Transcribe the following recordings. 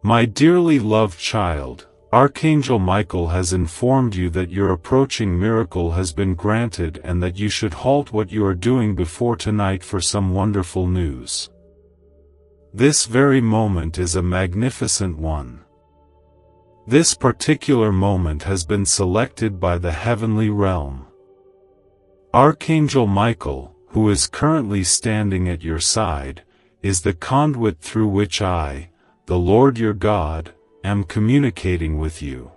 My dearly loved child, Archangel Michael has informed you that your approaching miracle has been granted and that you should halt what you are doing before tonight for some wonderful news. This very moment is a magnificent one. This particular moment has been selected by the heavenly realm. Archangel Michael, who is currently standing at your side, is the conduit through which I, the Lord your God, am communicating with you.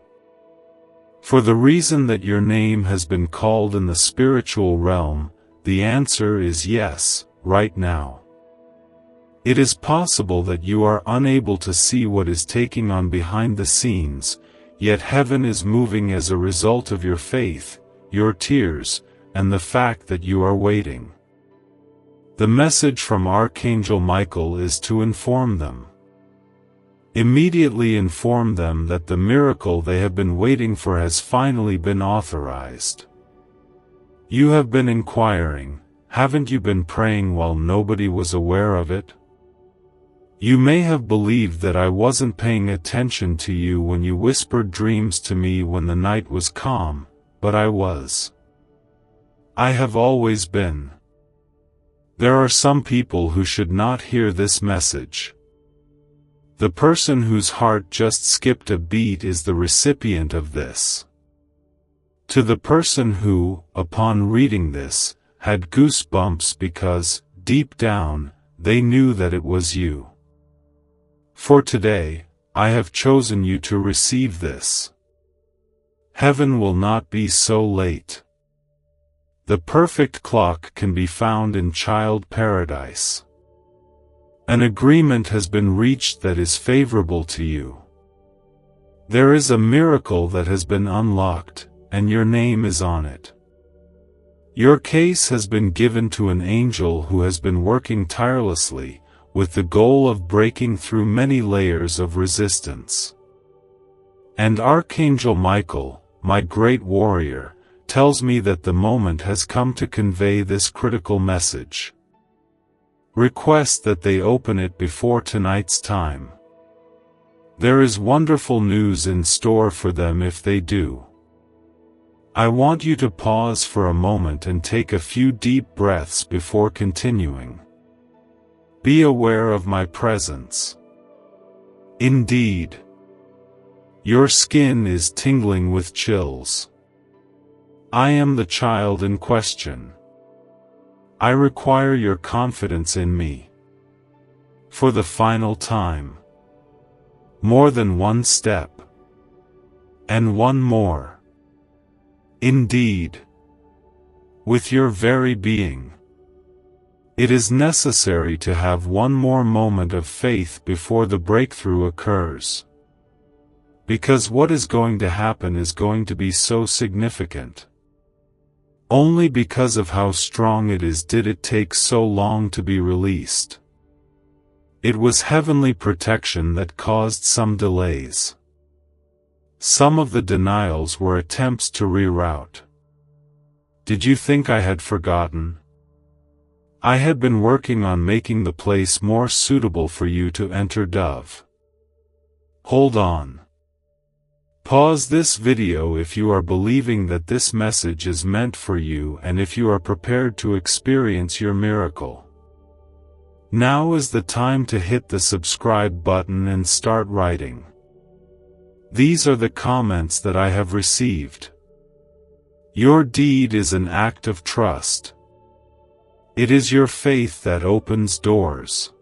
For the reason that your name has been called in the spiritual realm, the answer is yes, right now. It is possible that you are unable to see what is taking on behind the scenes, yet heaven is moving as a result of your faith, your tears, and the fact that you are waiting. The message from Archangel Michael is to inform them. Immediately inform them that the miracle they have been waiting for has finally been authorized. You have been inquiring, haven't you been praying while nobody was aware of it? You may have believed that I wasn't paying attention to you when you whispered dreams to me when the night was calm, but I was. I have always been. There are some people who should not hear this message. The person whose heart just skipped a beat is the recipient of this. To the person who, upon reading this, had goosebumps because, deep down, they knew that it was you. For today, I have chosen you to receive this. Heaven will not be so late. The perfect clock can be found in child paradise. An agreement has been reached that is favorable to you. There is a miracle that has been unlocked, and your name is on it. Your case has been given to an angel who has been working tirelessly, with the goal of breaking through many layers of resistance. And Archangel Michael, my great warrior, tells me that the moment has come to convey this critical message. Request that they open it before tonight's time. There is wonderful news in store for them if they do. I want you to pause for a moment and take a few deep breaths before continuing. Be aware of my presence. Indeed. Your skin is tingling with chills. I am the child in question. I require your confidence in me. For the final time. More than one step. And one more. Indeed. With your very being. It is necessary to have one more moment of faith before the breakthrough occurs. Because what is going to happen is going to be so significant. Only because of how strong it is did it take so long to be released. It was heavenly protection that caused some delays. Some of the denials were attempts to reroute. Did you think I had forgotten? I had been working on making the place more suitable for you to enter, Dove. Hold on. Pause this video if you are believing that this message is meant for you and if you are prepared to experience your miracle. Now is the time to hit the subscribe button and start writing. These are the comments that I have received. Your deed is an act of trust. It is your faith that opens doors.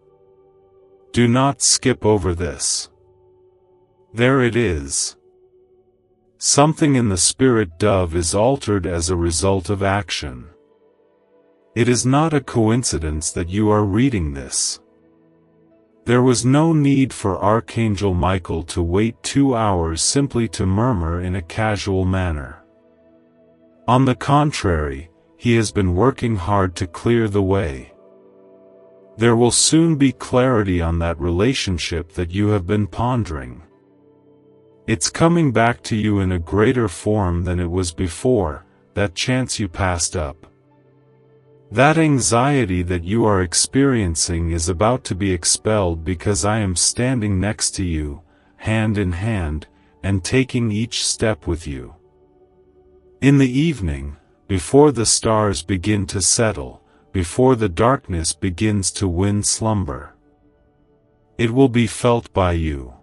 Do not skip over this. There it is. Something in the spirit, Dove, is altered as a result of action. It is not a coincidence that you are reading this. There was no need for Archangel Michael to wait 2 hours simply to murmur in a casual manner. On the contrary, he has been working hard to clear the way. There will soon be clarity on that relationship that you have been pondering. It's coming back to you in a greater form than it was before, that chance you passed up. That anxiety that you are experiencing is about to be expelled because I am standing next to you, hand in hand, and taking each step with you. In the evening, before the stars begin to settle, before the darkness begins to win slumber, it will be felt by you.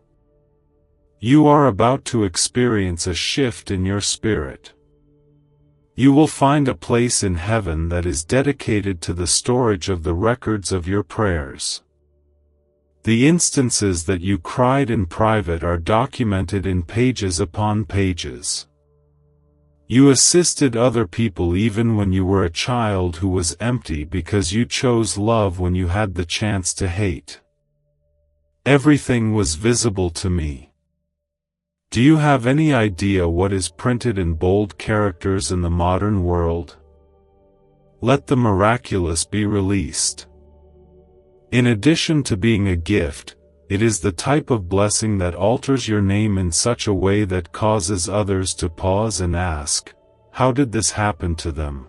You are about to experience a shift in your spirit. You will find a place in heaven that is dedicated to the storage of the records of your prayers. The instances that you cried in private are documented in pages upon pages. You assisted other people even when you were a child who was empty because you chose love when you had the chance to hate. Everything was visible to me. Do you have any idea what is printed in bold characters in the modern world? Let the miraculous be released. In addition to being a gift, it is the type of blessing that alters your name in such a way that causes others to pause and ask, how did this happen to them?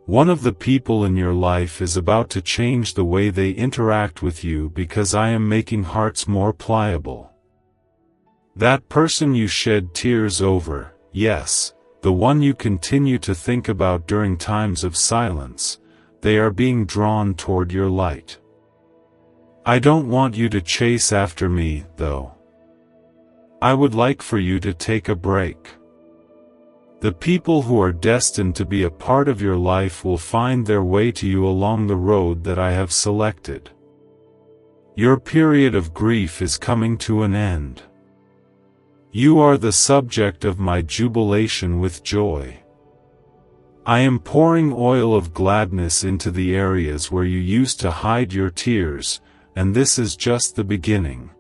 One of the people in your life is about to change the way they interact with you because I am making hearts more pliable. That person you shed tears over, yes, the one you continue to think about during times of silence, they are being drawn toward your light. I don't want you to chase after me, though. I would like for you to take a break. The people who are destined to be a part of your life will find their way to you along the road that I have selected. Your period of grief is coming to an end. You are the subject of my jubilation with joy. I am pouring oil of gladness into the areas where you used to hide your tears, and this is just the beginning.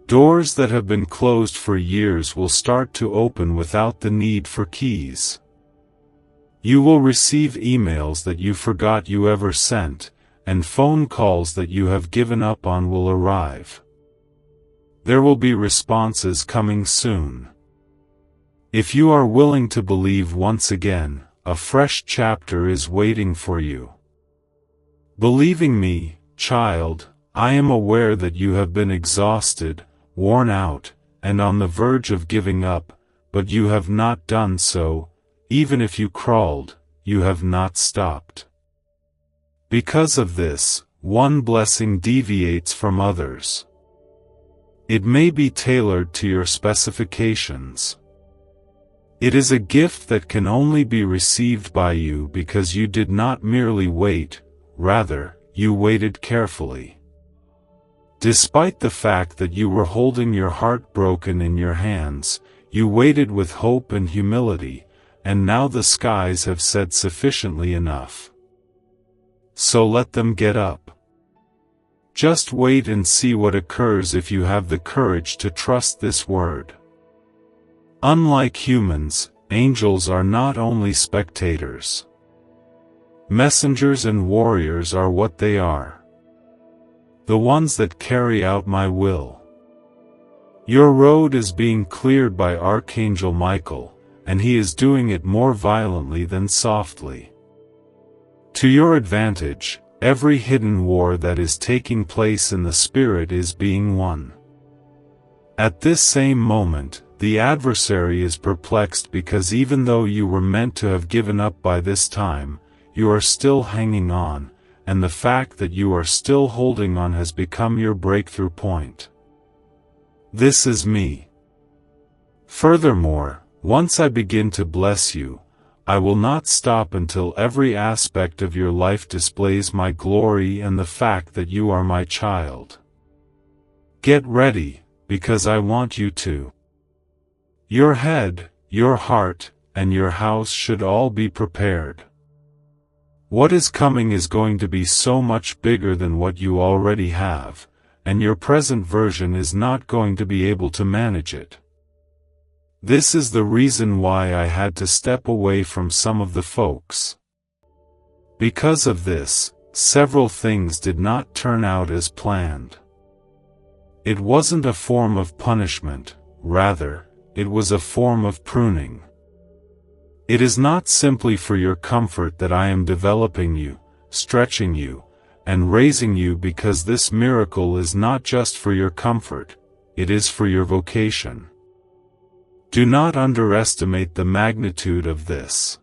Doors that have been closed for years will start to open without the need for keys. You will receive emails that you forgot you ever sent, and phone calls that you have given up on will arrive. There will be responses coming soon. If you are willing to believe once again, a fresh chapter is waiting for you. Believing me, child, I am aware that you have been exhausted, worn out, and on the verge of giving up, but you have not done so. Even if you crawled, you have not stopped. Because of this, one blessing deviates from others. It may be tailored to your specifications. It is a gift that can only be received by you because you did not merely wait, rather, you waited carefully. Despite the fact that you were holding your heart broken in your hands, you waited with hope and humility, and now the skies have said sufficiently enough. So let them get up. Just wait and see what occurs if you have the courage to trust this word. Unlike humans, angels are not only spectators. Messengers and warriors are what they are. The ones that carry out my will. Your road is being cleared by Archangel Michael, and he is doing it more violently than softly. To your advantage, every hidden war that is taking place in the spirit is being won. At this same moment, the adversary is perplexed because even though you were meant to have given up by this time, you are still hanging on, and the fact that you are still holding on has become your breakthrough point. This is me. Furthermore, once I begin to bless you, I will not stop until every aspect of your life displays my glory and the fact that you are my child. Get ready, because I want you to. Your head, your heart, and your house should all be prepared. What is coming is going to be so much bigger than what you already have, and your present version is not going to be able to manage it. This is the reason why I had to step away from some of the folks. Because of this, several things did not turn out as planned. It wasn't a form of punishment, rather, it was a form of pruning. It is not simply for your comfort that I am developing you, stretching you, and raising you, because this miracle is not just for your comfort, it is for your vocation. Do not underestimate the magnitude of this.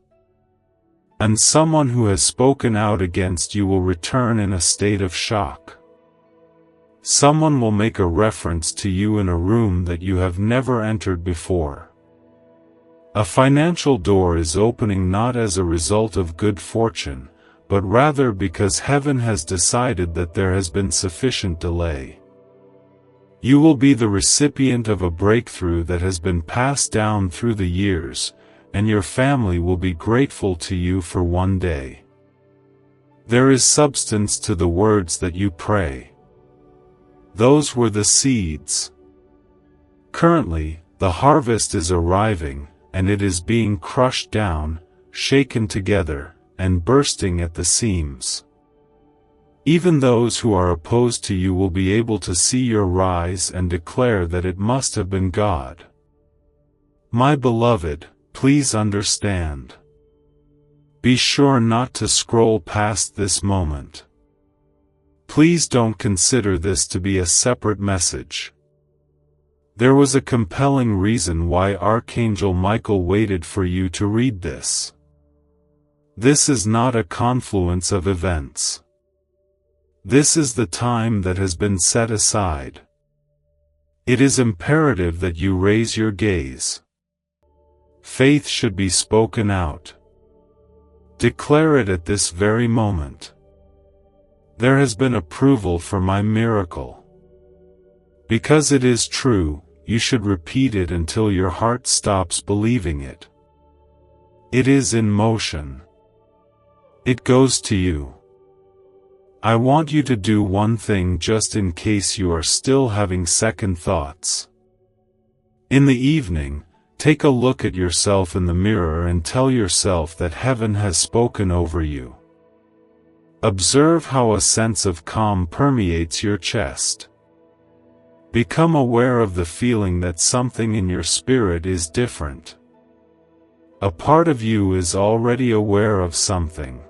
And someone who has spoken out against you will return in a state of shock. Someone will make a reference to you in a room that you have never entered before. A financial door is opening not as a result of good fortune, but rather because heaven has decided that there has been sufficient delay. You will be the recipient of a breakthrough that has been passed down through the years, and your family will be grateful to you for one day. There is substance to the words that you pray. Those were the seeds. Currently, the harvest is arriving, and it is being crushed down, shaken together, and bursting at the seams. Even those who are opposed to you will be able to see your rise and declare that it must have been God. My beloved, please understand. Be sure not to scroll past this moment. Please don't consider this to be a separate message. There was a compelling reason why Archangel Michael waited for you to read this. This is not a confluence of events. This is the time that has been set aside. It is imperative that you raise your gaze. Faith should be spoken out. Declare it at this very moment. There has been approval for my miracle. Because it is true, you should repeat it until your heart stops believing it. It is in motion. It goes to you. I want you to do one thing just in case you are still having second thoughts. In the evening, take a look at yourself in the mirror and tell yourself that heaven has spoken over you. Observe how a sense of calm permeates your chest. Become aware of the feeling that something in your spirit is different. A part of you is already aware of something.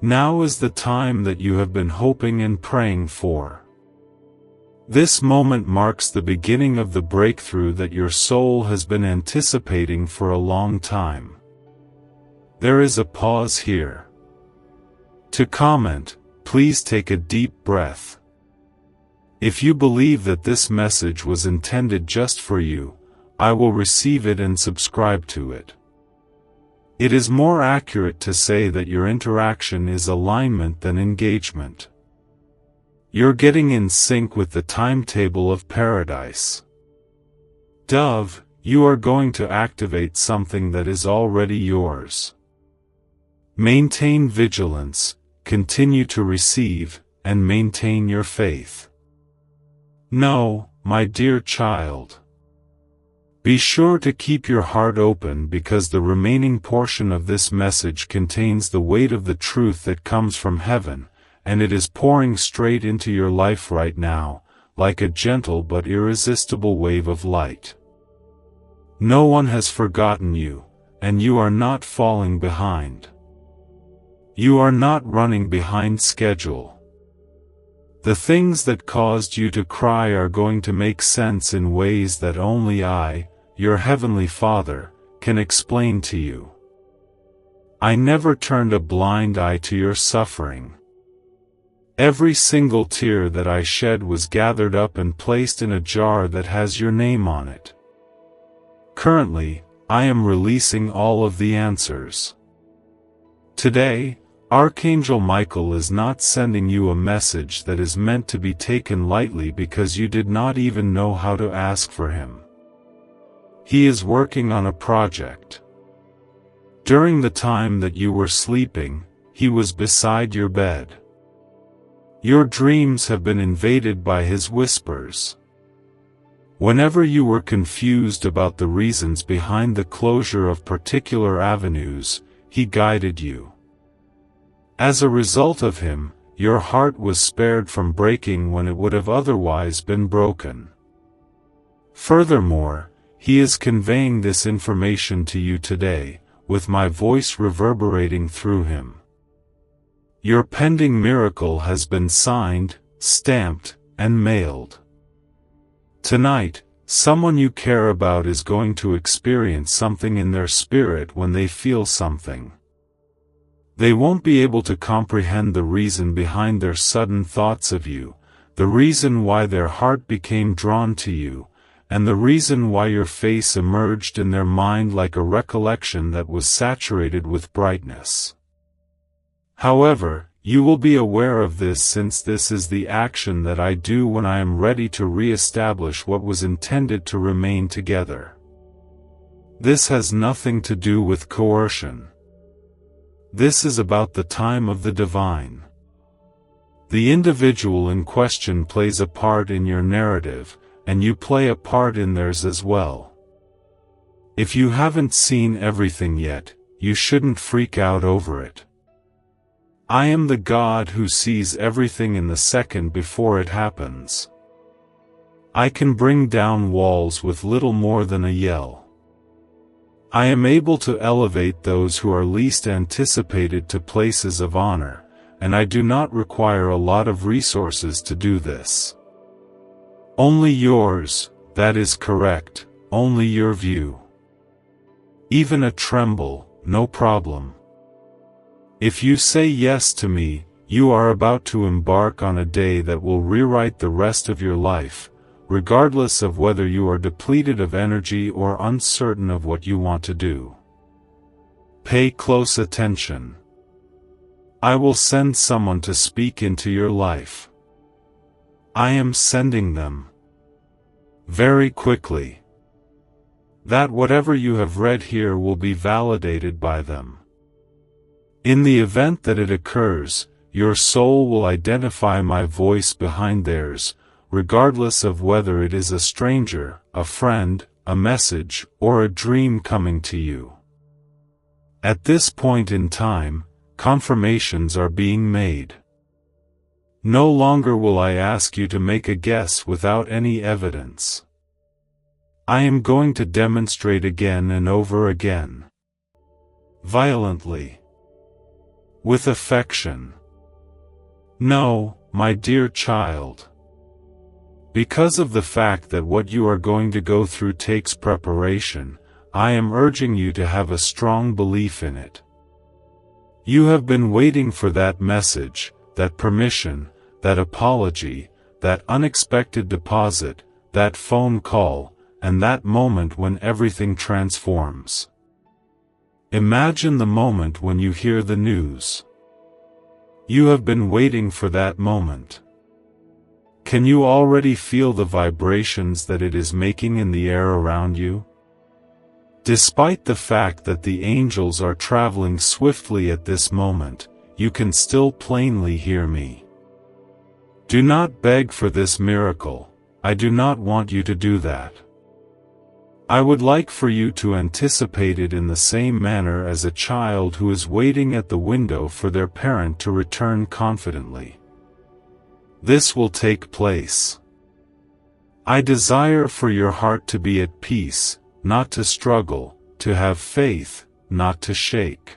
Now is the time that you have been hoping and praying for. This moment marks the beginning of the breakthrough that your soul has been anticipating for a long time. There is a pause here. To comment, please take a deep breath. If you believe that this message was intended just for you, I will receive it and subscribe to it. It is more accurate to say that your interaction is alignment than engagement. You're getting in sync with the timetable of paradise. Dove, you are going to activate something that is already yours. Maintain vigilance, continue to receive, and maintain your faith. No, my dear child. Be sure to keep your heart open because the remaining portion of this message contains the weight of the truth that comes from heaven, and it is pouring straight into your life right now, like a gentle but irresistible wave of light. No one has forgotten you, and you are not falling behind. You are not running behind schedule. The things that caused you to cry are going to make sense in ways that only I, your Heavenly Father, can explain to you. I never turned a blind eye to your suffering. Every single tear that I shed was gathered up and placed in a jar that has your name on it. Currently, I am releasing all of the answers. Today, Archangel Michael is not sending you a message that is meant to be taken lightly because you did not even know how to ask for him. He is working on a project. During the time that you were sleeping, he was beside your bed. Your dreams have been invaded by his whispers. Whenever you were confused about the reasons behind the closure of particular avenues, he guided you. As a result of him, your heart was spared from breaking when it would have otherwise been broken. Furthermore, he is conveying this information to you today, with my voice reverberating through him. Your pending miracle has been signed, stamped, and mailed. Tonight, someone you care about is going to experience something in their spirit when they feel something. They won't be able to comprehend the reason behind their sudden thoughts of you, the reason why their heart became drawn to you, and the reason why your face emerged in their mind like a recollection that was saturated with brightness. However, you will be aware of this, since this is the action that I do when I am ready to re-establish what was intended to remain together. This has nothing to do with coercion. This is about the time of the divine. The individual in question plays a part in your narrative, and you play a part in theirs as well. If you haven't seen everything yet, you shouldn't freak out over it. I am the God who sees everything in the second before it happens. I can bring down walls with little more than a yell. I am able to elevate those who are least anticipated to places of honor, and I do not require a lot of resources to do this. Only yours, that is correct, only your view. Even a tremble, no problem. If you say yes to me, you are about to embark on a day that will rewrite the rest of your life, regardless of whether you are depleted of energy or uncertain of what you want to do. Pay close attention. I will send someone to speak into your life. I am sending them. Very quickly. That whatever you have read here will be validated by them. In the event that it occurs, your soul will identify my voice behind theirs, regardless of whether it is a stranger, a friend, a message, or a dream coming to you. At this point in time, confirmations are being made. No longer will I ask you to make a guess without any evidence. I am going to demonstrate again and over again. Violently. With affection. No, my dear child. Because of the fact that what you are going to go through takes preparation, I am urging you to have a strong belief in it. You have been waiting for that message, that permission, that apology, that unexpected deposit, that phone call, and that moment when everything transforms. Imagine the moment when you hear the news. You have been waiting for that moment. Can you already feel the vibrations that it is making in the air around you? Despite the fact that the angels are traveling swiftly at this moment, you can still plainly hear me. Do not beg for this miracle. I do not want you to do that. I would like for you to anticipate it in the same manner as a child who is waiting at the window for their parent to return confidently. This will take place. I desire for your heart to be at peace, not to struggle, to have faith, not to shake.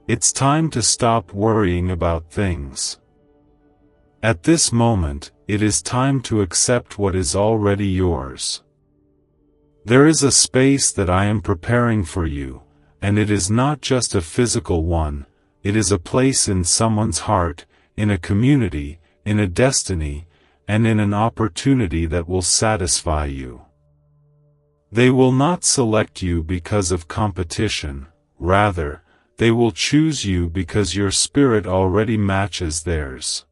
It's time to stop worrying about things. At this moment, it is time to accept what is already yours. There is a space that I am preparing for you, and it is not just a physical one, it is a place in someone's heart, in a community, in a destiny, and in an opportunity that will satisfy you. They will not select you because of competition, rather, they will choose you because your spirit already matches theirs.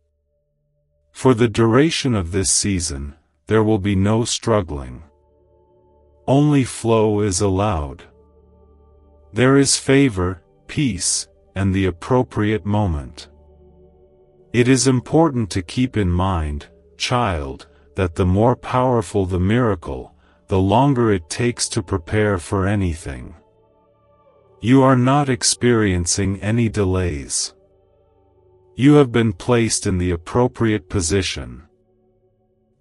For the duration of this season, there will be no struggling. Only flow is allowed. There is favor, peace, and the appropriate moment. It is important to keep in mind, child, that the more powerful the miracle, the longer it takes to prepare for anything. You are not experiencing any delays. You have been placed in the appropriate position.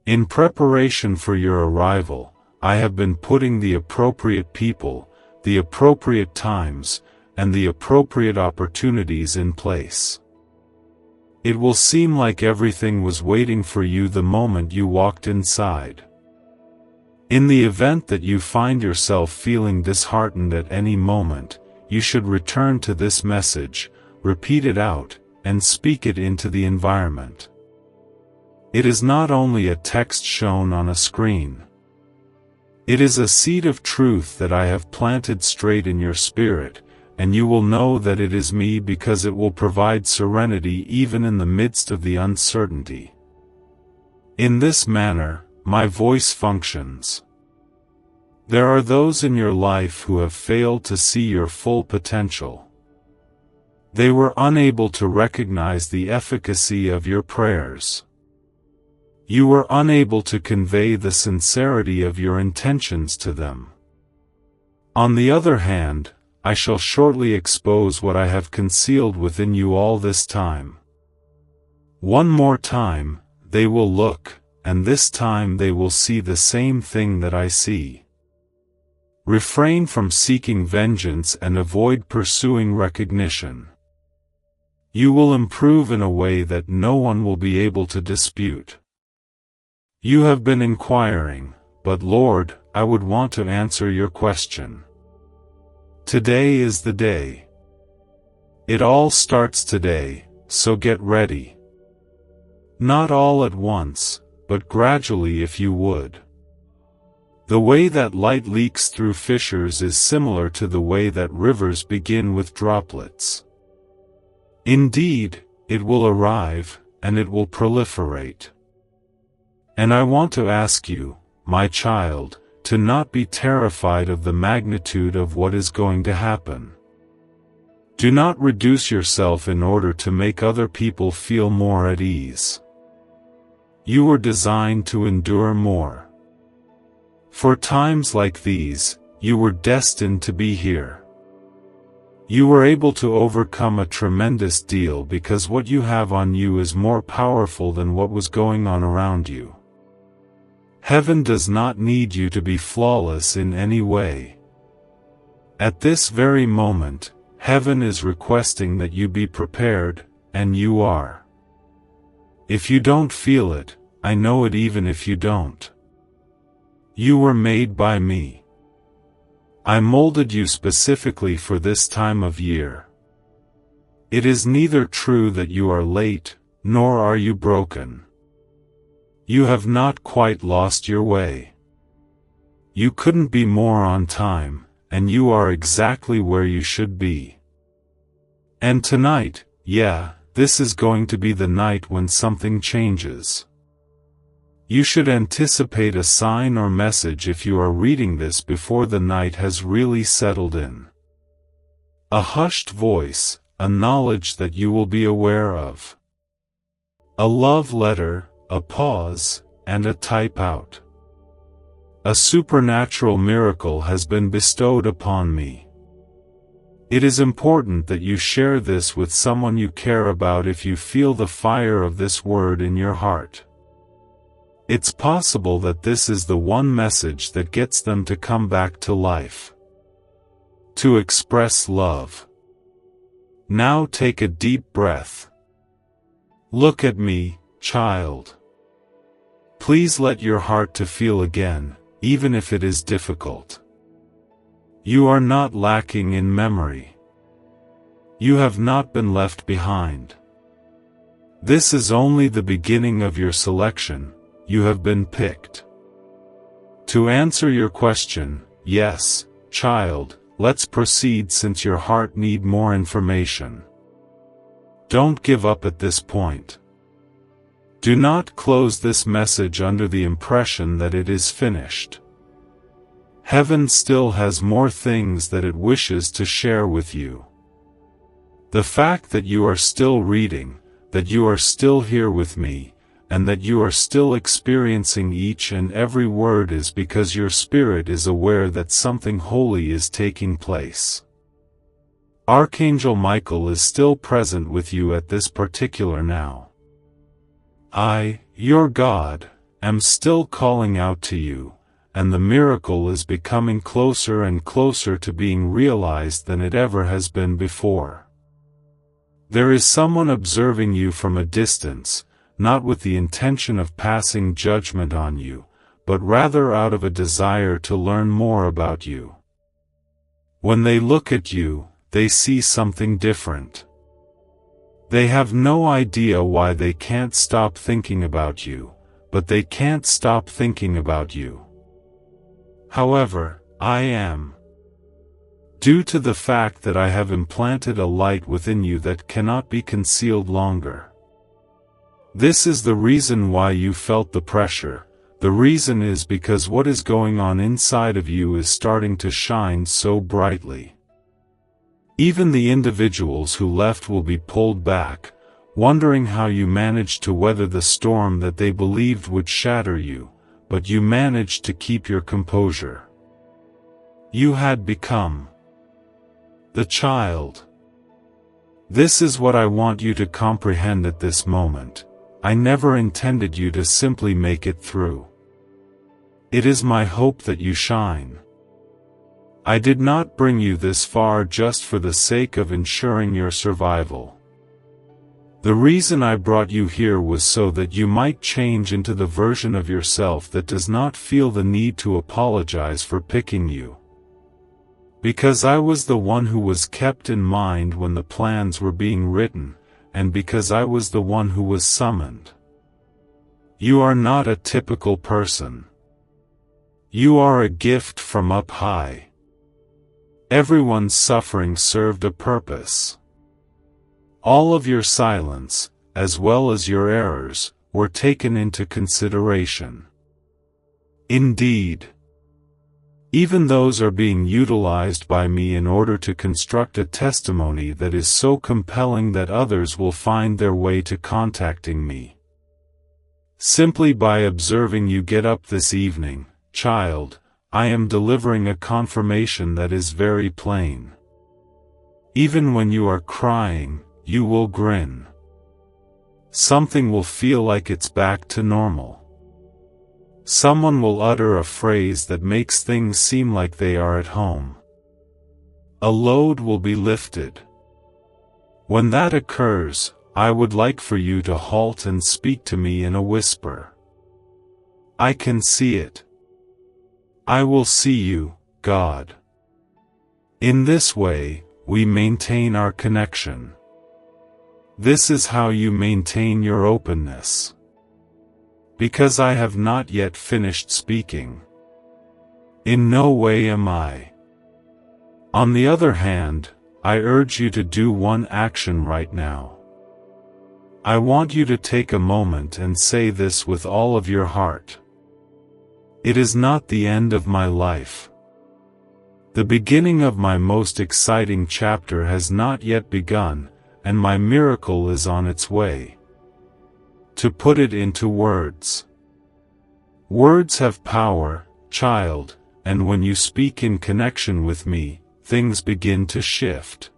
In preparation for your arrival, I have been putting the appropriate people, the appropriate times, and the appropriate opportunities in place. It will seem like everything was waiting for you the moment you walked inside. In the event that you find yourself feeling disheartened at any moment, you should return to this message, repeat it out, and speak it into the environment. It is not only a text shown on a screen. It is a seed of truth that I have planted straight in your spirit, and you will know that it is me because it will provide serenity even in the midst of the uncertainty. In this manner, my voice functions. There are those in your life who have failed to see your full potential. They were unable to recognize the efficacy of your prayers. You were unable to convey the sincerity of your intentions to them. On the other hand, I shall shortly expose what I have concealed within you all this time. One more time, they will look, and this time they will see the same thing that I see. Refrain from seeking vengeance and avoid pursuing recognition. You will improve in a way that no one will be able to dispute. You have been inquiring, but Lord, I would want to answer your question. Today is the day. It all starts today, so get ready. Not all at once, but gradually if you would. The way that light leaks through fissures is similar to the way that rivers begin with droplets. Indeed, it will arrive, and it will proliferate. And I want to ask you, my child, to not be terrified of the magnitude of what is going to happen. Do not reduce yourself in order to make other people feel more at ease. You were designed to endure more. For times like these, you were destined to be here. You were able to overcome a tremendous deal because what you have on you is more powerful than what was going on around you. Heaven does not need you to be flawless in any way. At this very moment, heaven is requesting that you be prepared, and you are. If you don't feel it, I know it even if you don't. You were made by me. I molded you specifically for this time of year. It is neither true that you are late, nor are you broken. You have not quite lost your way. You couldn't be more on time, and you are exactly where you should be. And tonight, this is going to be the night when something changes. You should anticipate a sign or message if you are reading this before the night has really settled in. A hushed voice, a knowledge that you will be aware of. A love letter, a pause, and a type out. A supernatural miracle has been bestowed upon me. It is important that you share this with someone you care about if you feel the fire of this word in your heart. It's possible that this is the one message that gets them to come back to life. To express love. Now take a deep breath. Look at me, child. Please let your heart to feel again, even if it is difficult. You are not lacking in memory. You have not been left behind. This is only the beginning of your selection. You have been picked. To answer your question, yes, child, let's proceed since your heart needs more information. Don't give up at this point. Do not close this message under the impression that it is finished. Heaven still has more things that it wishes to share with you. The fact that you are still reading, that you are still here with me, and that you are still experiencing each and every word is because your spirit is aware that something holy is taking place. Archangel Michael is still present with you at this particular now. I, your God, am still calling out to you, and the miracle is becoming closer and closer to being realized than it ever has been before. There is someone observing you from a distance, not with the intention of passing judgment on you, but rather out of a desire to learn more about you. When they look at you, they see something different. They have no idea why they can't stop thinking about you, but they can't stop thinking about you. However, I am. Due to the fact that I have implanted a light within you that cannot be concealed longer. This is the reason why you felt the pressure. The reason is because what is going on inside of you is starting to shine so brightly. Even the individuals who left will be pulled back, wondering how you managed to weather the storm that they believed would shatter you, but you managed to keep your composure. You had become the child. This is what I want you to comprehend at this moment. I never intended you to simply make it through. It is my hope that you shine. I did not bring you this far just for the sake of ensuring your survival. The reason I brought you here was so that you might change into the version of yourself that does not feel the need to apologize for picking you. Because I was the one who was kept in mind when the plans were being written, and because I was the one who was summoned. You are not a typical person. You are a gift from up high. Everyone's suffering served a purpose. All of your silence, as well as your errors, were taken into consideration. Indeed, even those are being utilized by me in order to construct a testimony that is so compelling that others will find their way to contacting me. Simply by observing you get up this evening, child, I am delivering a confirmation that is very plain. Even when you are crying, you will grin. Something will feel like it's back to normal. Someone will utter a phrase that makes things seem like they are at home. A load will be lifted. When that occurs, I would like for you to halt and speak to me in a whisper. I can see it. I will see you, God. In this way, we maintain our connection. This is how you maintain your openness. Because I have not yet finished speaking. In no way am I. On the other hand, I urge you to do one action right now. I want you to take a moment and say this with all of your heart. It is not the end of my life. The beginning of my most exciting chapter has not yet begun, and my miracle is on its way. To put it into words. Words have power, child, and when you speak in connection with me, things begin to shift.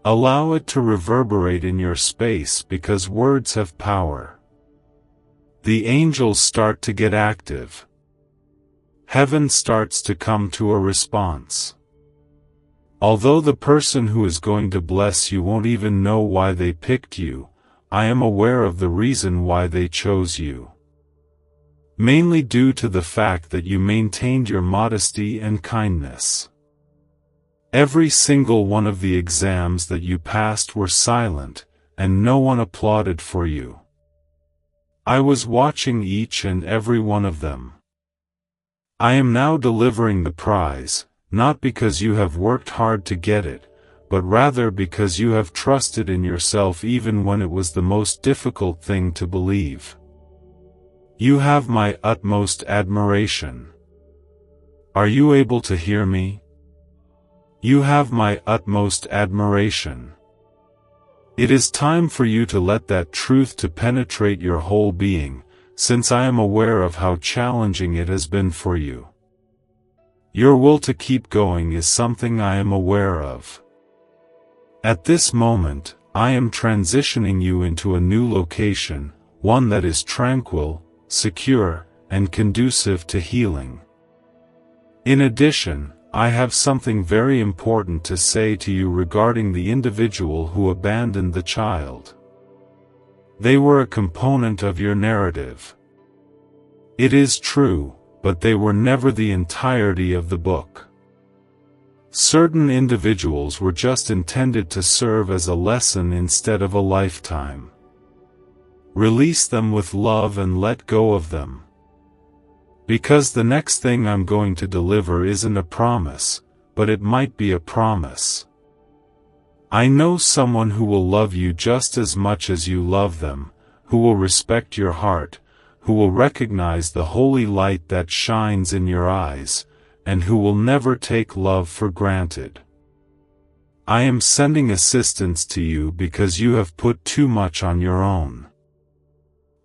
Allow it to reverberate in your space because words have power. The angels start to get active. Heaven starts to come to a response. Although the person who is going to bless you won't even know why they picked you, I am aware of the reason why they chose you. Mainly due to the fact that you maintained your modesty and kindness. Every single one of the exams that you passed were silent, and no one applauded for you. I was watching each and every one of them. I am now delivering the prize, not because you have worked hard to get it, but rather because you have trusted in yourself even when it was the most difficult thing to believe. You have my utmost admiration. Are you able to hear me? You have my utmost admiration. It is time for you to let that truth to penetrate your whole being, since I am aware of how challenging it has been for you. Your will to keep going is something I am aware of. At this moment, I am transitioning you into a new location, one that is tranquil, secure, and conducive to healing. In addition, I have something very important to say to you regarding the individual who abandoned the child. They were a component of your narrative. It is true, but they were never the entirety of the book. Certain individuals were just intended to serve as a lesson instead of a lifetime. Release them with love and let go of them. Because the next thing I'm going to deliver isn't a promise, but it might be a promise. I know someone who will love you just as much as you love them, who will respect your heart, who will recognize the holy light that shines in your eyes, and who will never take love for granted. I am sending assistance to you because you have put too much on your own.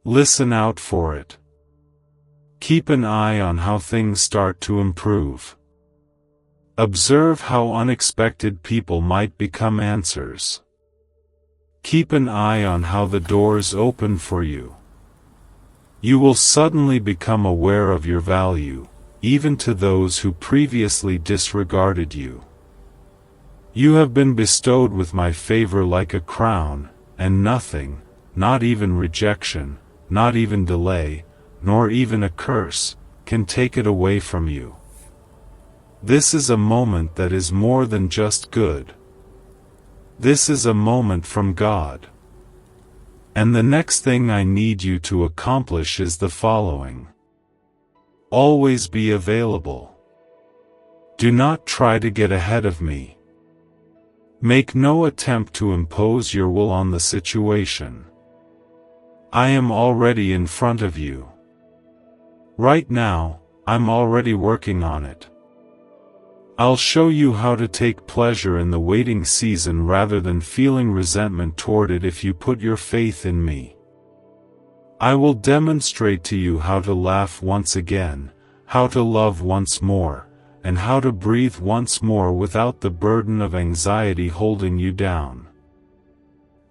Listen out for it. Keep an eye on how things start to improve. Observe how unexpected people might become answers. Keep an eye on how the doors open for you. You will suddenly become aware of your value, even to those who previously disregarded you. You have been bestowed with my favor like a crown, and nothing, not even rejection, not even delay, nor even a curse, can take it away from you. This is a moment that is more than just good. This is a moment from God. And the next thing I need you to accomplish is the following. Always be available. Do not try to get ahead of me. Make no attempt to impose your will on the situation. I am already in front of you. Right now, I'm already working on it. I'll show you how to take pleasure in the waiting season rather than feeling resentment toward it if you put your faith in me. I will demonstrate to you how to laugh once again, how to love once more, and how to breathe once more without the burden of anxiety holding you down.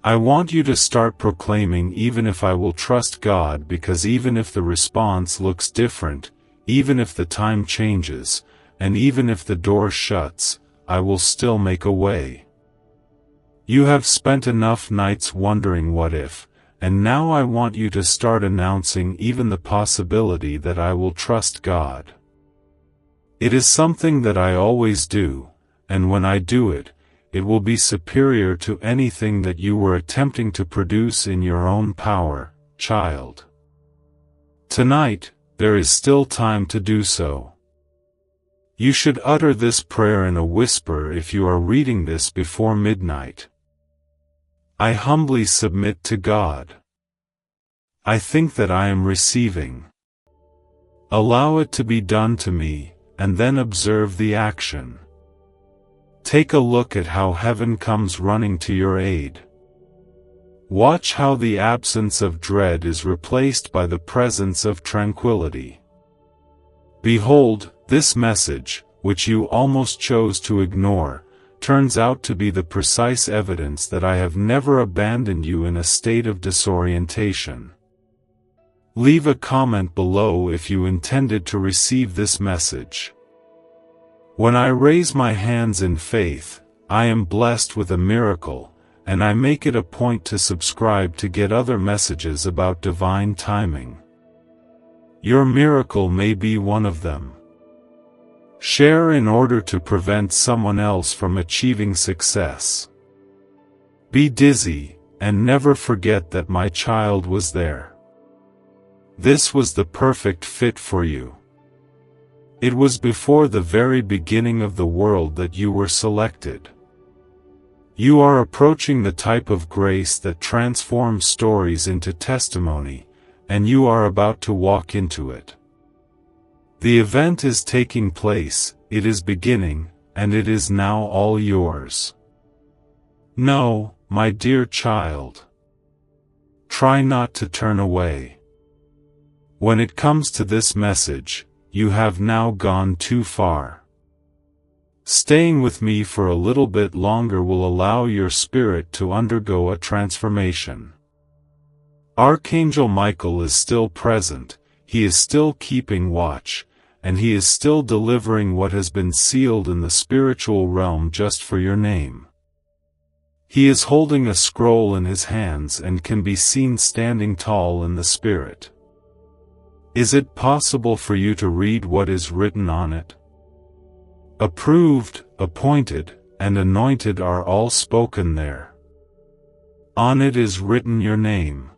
I want you to start proclaiming even if I will trust God, because even if the response looks different, even if the time changes, and even if the door shuts, I will still make a way. You have spent enough nights wondering what if, and now I want you to start announcing even the possibility that I will trust God. It is something that I always do, and when I do it, it will be superior to anything that you were attempting to produce in your own power, child. Tonight, there is still time to do so. You should utter this prayer in a whisper if you are reading this before midnight. I humbly submit to God. I think that I am receiving. Allow it to be done to me, and then observe the action. Take a look at how heaven comes running to your aid. Watch how the absence of dread is replaced by the presence of tranquility. Behold, this message, which you almost chose to ignore, turns out to be the precise evidence that I have never abandoned you in a state of disorientation. Leave a comment below if you intended to receive this message. When I raise my hands in faith, I am blessed with a miracle, and I make it a point to subscribe to get other messages about divine timing. Your miracle may be one of them. Share in order to prevent someone else from achieving success. Be dizzy, and never forget that my child was there. This was the perfect fit for you. It was before the very beginning of the world that you were selected. You are approaching the type of grace that transforms stories into testimony, and you are about to walk into it. The event is taking place, it is beginning, and it is now all yours. No, my dear child. Try not to turn away. When it comes to this message, you have now gone too far. Staying with me for a little bit longer will allow your spirit to undergo a transformation. Archangel Michael is still present, he is still keeping watch, and he is still delivering what has been sealed in the spiritual realm just for your name. He is holding a scroll in his hands and can be seen standing tall in the spirit. Is it possible for you to read what is written on it? Approved, appointed, and anointed are all spoken there. On it is written your name.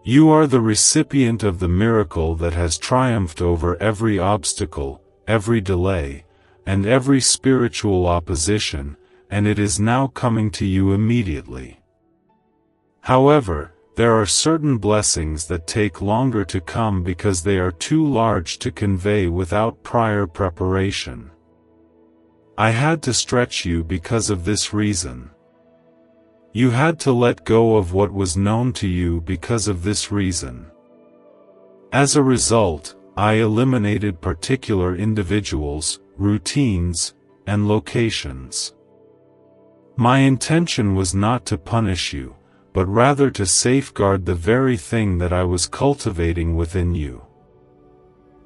You are the recipient of the miracle that has triumphed over every obstacle, every delay, and every spiritual opposition, and it is now coming to you immediately. However, there are certain blessings that take longer to come because they are too large to convey without prior preparation. I had to stretch you because of this reason. You had to let go of what was known to you because of this reason. As a result, I eliminated particular individuals, routines, and locations. My intention was not to punish you, but rather to safeguard the very thing that I was cultivating within you.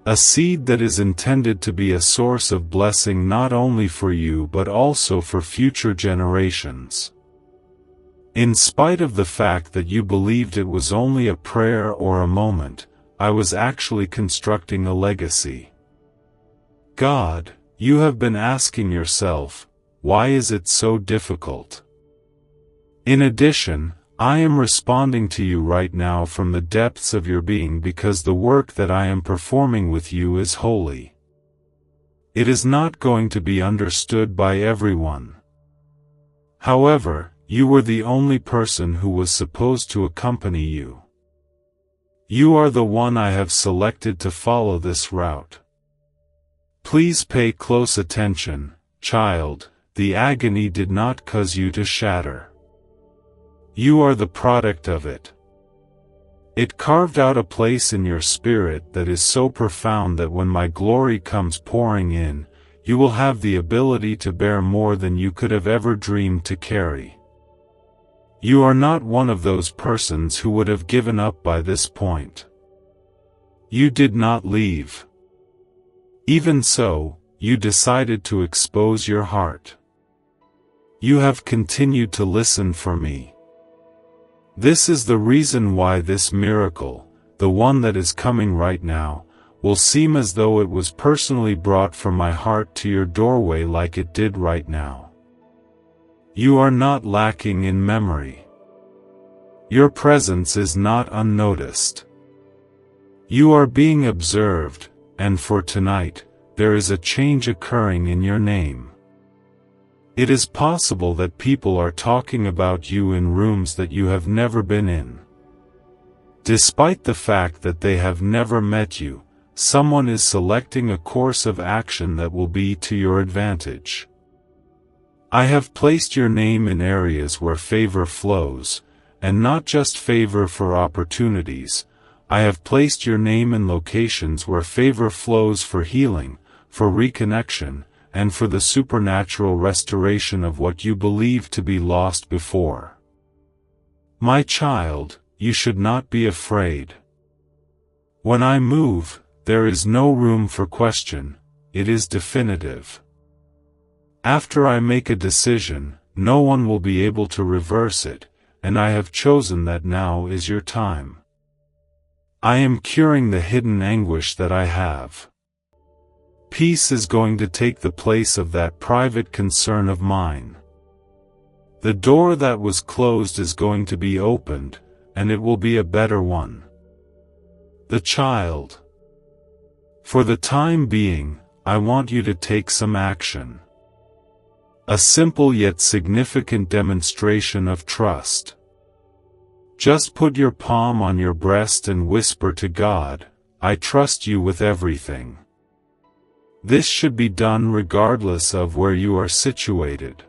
A seed that is intended to be a source of blessing not only for you but also for future generations. In spite of the fact that you believed it was only a prayer or a moment, I was actually constructing a legacy. God, you have been asking yourself, why is it so difficult? In addition, I am responding to you right now from the depths of your being because the work that I am performing with you is holy. It is not going to be understood by everyone. However, you were the only person who was supposed to accompany you. You are the one I have selected to follow this route. Please pay close attention, child, the agony did not cause you to shatter. You are the product of it. It carved out a place in your spirit that is so profound that when my glory comes pouring in, you will have the ability to bear more than you could have ever dreamed to carry. You are not one of those persons who would have given up by this point. You did not leave. Even so, you decided to expose your heart. You have continued to listen for me. This is the reason why this miracle, the one that is coming right now, will seem as though it was personally brought from my heart to your doorway like it did right now. You are not lacking in memory. Your presence is not unnoticed. You are being observed, and for tonight, there is a change occurring in your name. It is possible that people are talking about you in rooms that you have never been in. Despite the fact that they have never met you, someone is selecting a course of action that will be to your advantage. I have placed your name in areas where favor flows, and not just favor for opportunities. I have placed your name in locations where favor flows for healing, for reconnection, and for the supernatural restoration of what you believed to be lost before. My child, you should not be afraid. When I move, there is no room for question, it is definitive. After I make a decision, no one will be able to reverse it, and I have chosen that now is your time. I am curing the hidden anguish that I have. Peace is going to take the place of that private concern of mine. The door that was closed is going to be opened, and it will be a better one. The child. For the time being, I want you to take some action. A simple yet significant demonstration of trust. Just put your palm on your breast and whisper to God, I trust you with everything. This should be done regardless of where you are situated.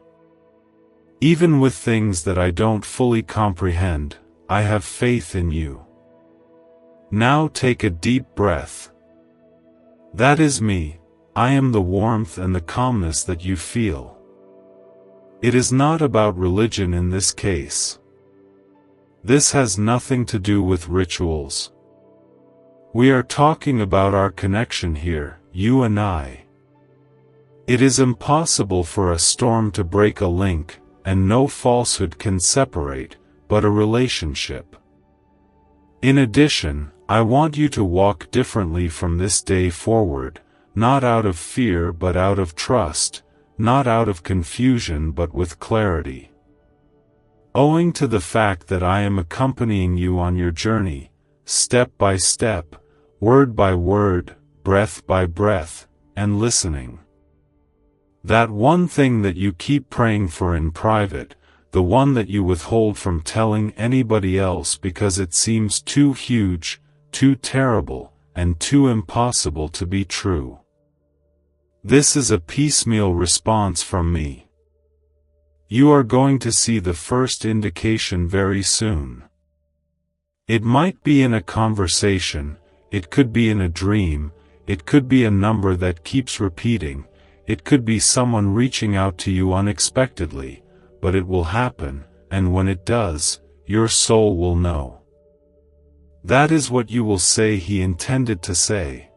Even with things that I don't fully comprehend, I have faith in you. Now take a deep breath. That is me, I am the warmth and the calmness that you feel. It is not about religion in this case. This has nothing to do with rituals. We are talking about our connection here, you and I. It is impossible for a storm to break a link, and no falsehood can separate, but a relationship. In addition, I want you to walk differently from this day forward, not out of fear but out of trust, not out of confusion but with clarity. Owing to the fact that I am accompanying you on your journey, step by step, word by word, breath by breath, and listening. That one thing that you keep praying for in private, the one that you withhold from telling anybody else because it seems too huge, too terrible, and too impossible to be true. This is a piecemeal response from me. You are going to see the first indication very soon. It might be in a conversation, it could be in a dream, it could be a number that keeps repeating, it could be someone reaching out to you unexpectedly, but it will happen, and when it does, your soul will know. That is what you will say he intended to say.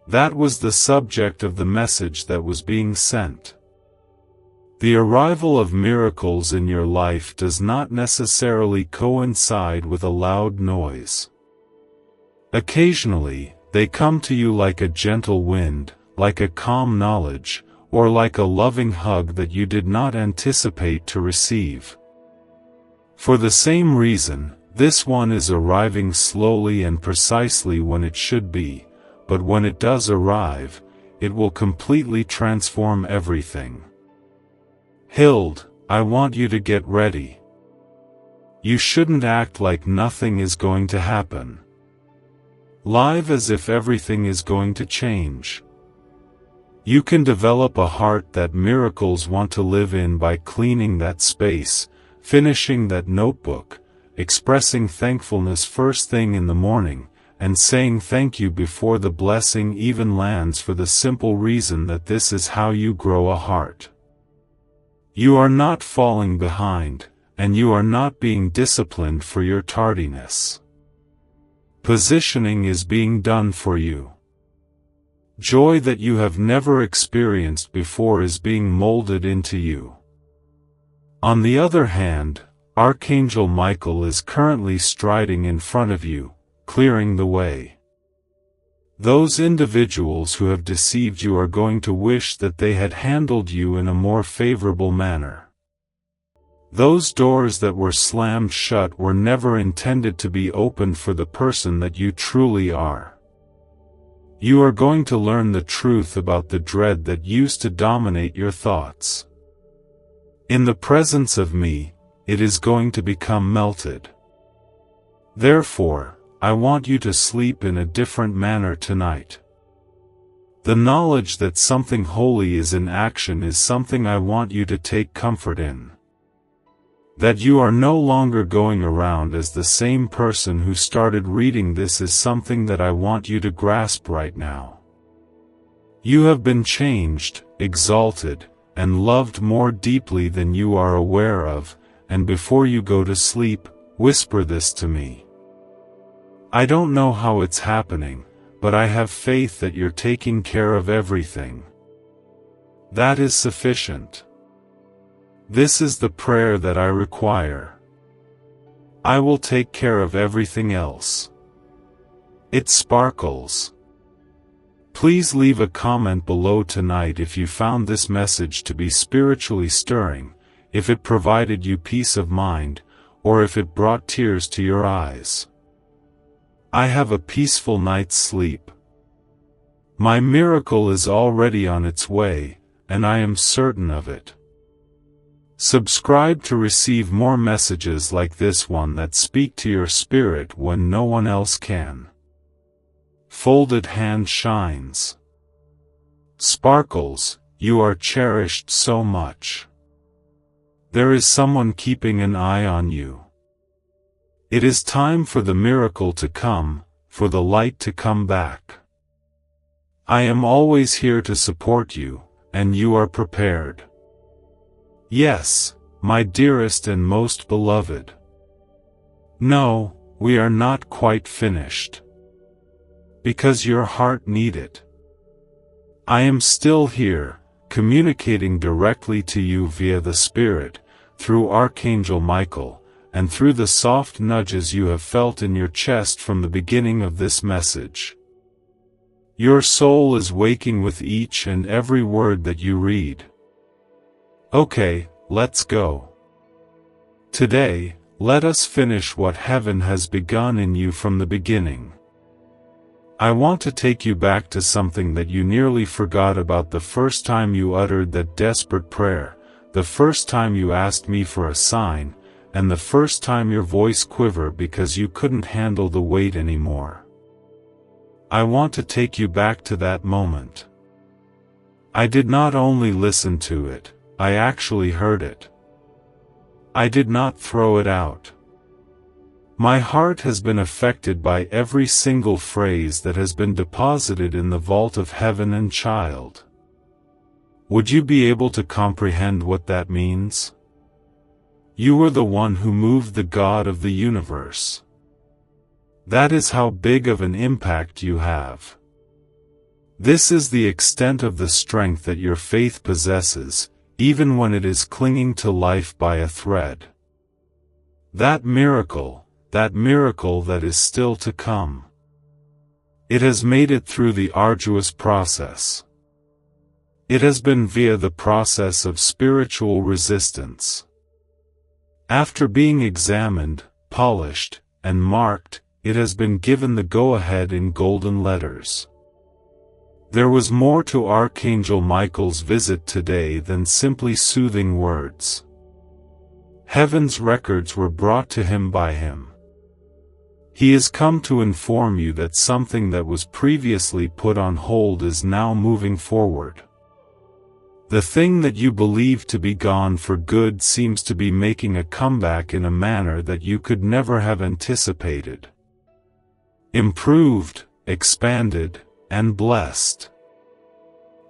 That was the subject of the message that was being sent. The arrival of miracles in your life does not necessarily coincide with a loud noise. Occasionally, they come to you like a gentle wind, like a calm knowledge, or like a loving hug that you did not anticipate to receive. For the same reason, this one is arriving slowly and precisely when it should be, but when it does arrive, it will completely transform everything. Hild, I want you to get ready. You shouldn't act like nothing is going to happen. Live as if everything is going to change. You can develop a heart that miracles want to live in by cleaning that space, finishing that notebook, expressing thankfulness first thing in the morning, and saying thank you before the blessing even lands, for the simple reason that this is how you grow a heart. You are not falling behind, and you are not being disciplined for your tardiness. Positioning is being done for you. Joy that you have never experienced before is being molded into you. On the other hand, Archangel Michael is currently striding in front of you, clearing the way. Those individuals who have deceived you are going to wish that they had handled you in a more favorable manner. Those doors that were slammed shut were never intended to be opened for the person that you truly are. You are going to learn the truth about the dread that used to dominate your thoughts. In the presence of me, it is going to become melted. Therefore, I want you to sleep in a different manner tonight. The knowledge that something holy is in action is something I want you to take comfort in. That you are no longer going around as the same person who started reading this is something that I want you to grasp right now. You have been changed, exalted, and loved more deeply than you are aware of, and before you go to sleep, whisper this to me. I don't know how it's happening, but I have faith that you're taking care of everything. That is sufficient. This is the prayer that I require. I will take care of everything else. It sparkles. Please leave a comment below tonight if you found this message to be spiritually stirring, if it provided you peace of mind, or if it brought tears to your eyes. I have a peaceful night's sleep. My miracle is already on its way, and I am certain of it. Subscribe to receive more messages like this one that speak to your spirit when no one else can. Folded hand shines. Sparkles, you are cherished so much. There is someone keeping an eye on you. It is time for the miracle to come, for the light to come back. I am always here to support you, and you are prepared. Yes, my dearest and most beloved. No, we are not quite finished. Because your heart needs it. I am still here, communicating directly to you via the Spirit, through Archangel Michael, and through the soft nudges you have felt in your chest from the beginning of this message. Your soul is waking with each and every word that you read. Okay, let's go. Today, let us finish what heaven has begun in you from the beginning. I want to take you back to something that you nearly forgot about the first time you uttered that desperate prayer, the first time you asked me for a sign, and the first time your voice quivered because you couldn't handle the weight anymore. I want to take you back to that moment. I did not only listen to it, I actually heard it. I did not throw it out. My heart has been affected by every single phrase that has been deposited in the vault of heaven and child. Would you be able to comprehend what that means? You are the one who moved the God of the universe. That is how big of an impact you have. This is the extent of the strength that your faith possesses, even when it is clinging to life by a thread. That miracle that is still to come. It has made it through the arduous process. It has been via the process of spiritual resistance. After being examined, polished, and marked, it has been given the go-ahead in golden letters. There was more to Archangel Michael's visit today than simply soothing words. Heaven's records were brought to him by him. He has come to inform you that something that was previously put on hold is now moving forward. The thing that you believed to be gone for good seems to be making a comeback in a manner that you could never have anticipated. Improved, expanded, and blessed.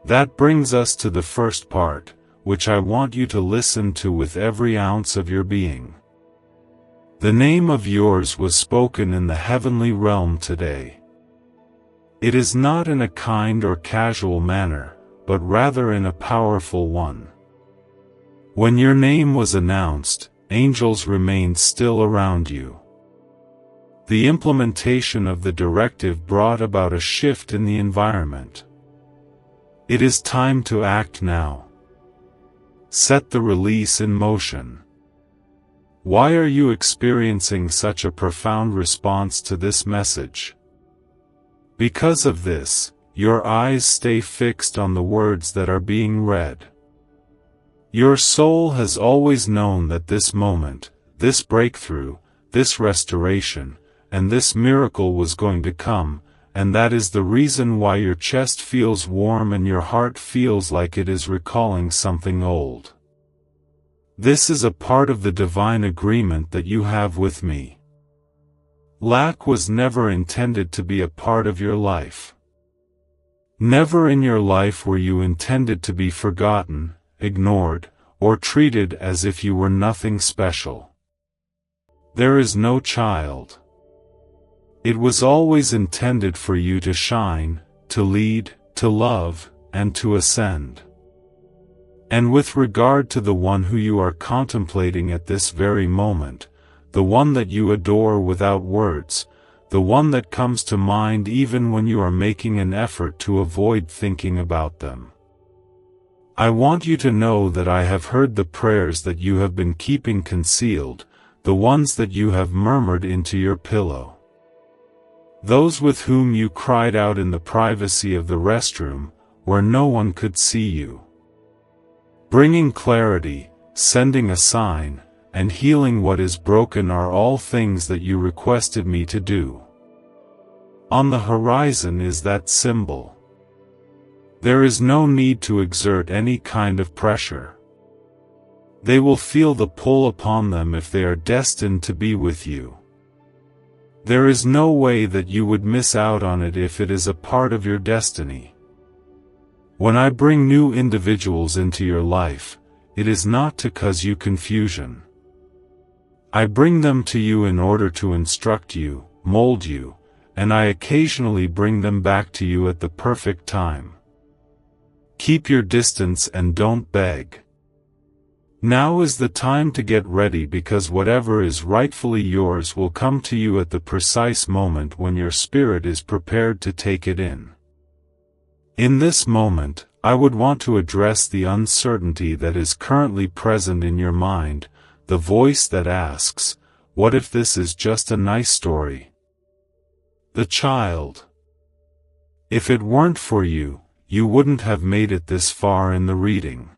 That brings us to the first part, which I want you to listen to with every ounce of your being. The name of yours was spoken in the heavenly realm today. It is not in a kind or casual manner, but rather in a powerful one. When your name was announced, angels remained still around you. The implementation of the directive brought about a shift in the environment. It is time to act now. Set the release in motion. Why are you experiencing such a profound response to this message? Because of this, your eyes stay fixed on the words that are being read. Your soul has always known that this moment, this breakthrough, this restoration, and this miracle was going to come, and that is the reason why your chest feels warm and your heart feels like it is recalling something old. This is a part of the divine agreement that you have with me. Lack was never intended to be a part of your life. Never in your life were you intended to be forgotten, ignored, or treated as if you were nothing special. There is no child. It was always intended for you to shine, to lead, to love, and to ascend. And with regard to the one who you are contemplating at this very moment, the one that you adore without words, the one that comes to mind even when you are making an effort to avoid thinking about them. I want you to know that I have heard the prayers that you have been keeping concealed, the ones that you have murmured into your pillow. Those with whom you cried out in the privacy of the restroom, where no one could see you. Bringing clarity, sending a sign, and healing what is broken are all things that you requested me to do. On the horizon is that symbol. There is no need to exert any kind of pressure. They will feel the pull upon them if they are destined to be with you. There is no way that you would miss out on it if it is a part of your destiny. When I bring new individuals into your life, it is not to cause you confusion. I bring them to you in order to instruct you, mold you, and I occasionally bring them back to you at the perfect time. Keep your distance and don't beg. Now is the time to get ready, because whatever is rightfully yours will come to you at the precise moment when your spirit is prepared to take it in. In this moment, I would want to address the uncertainty that is currently present in your mind, the voice that asks, "What if this is just a nice story?" The child. If it weren't for you, you wouldn't have made it this far in the reading.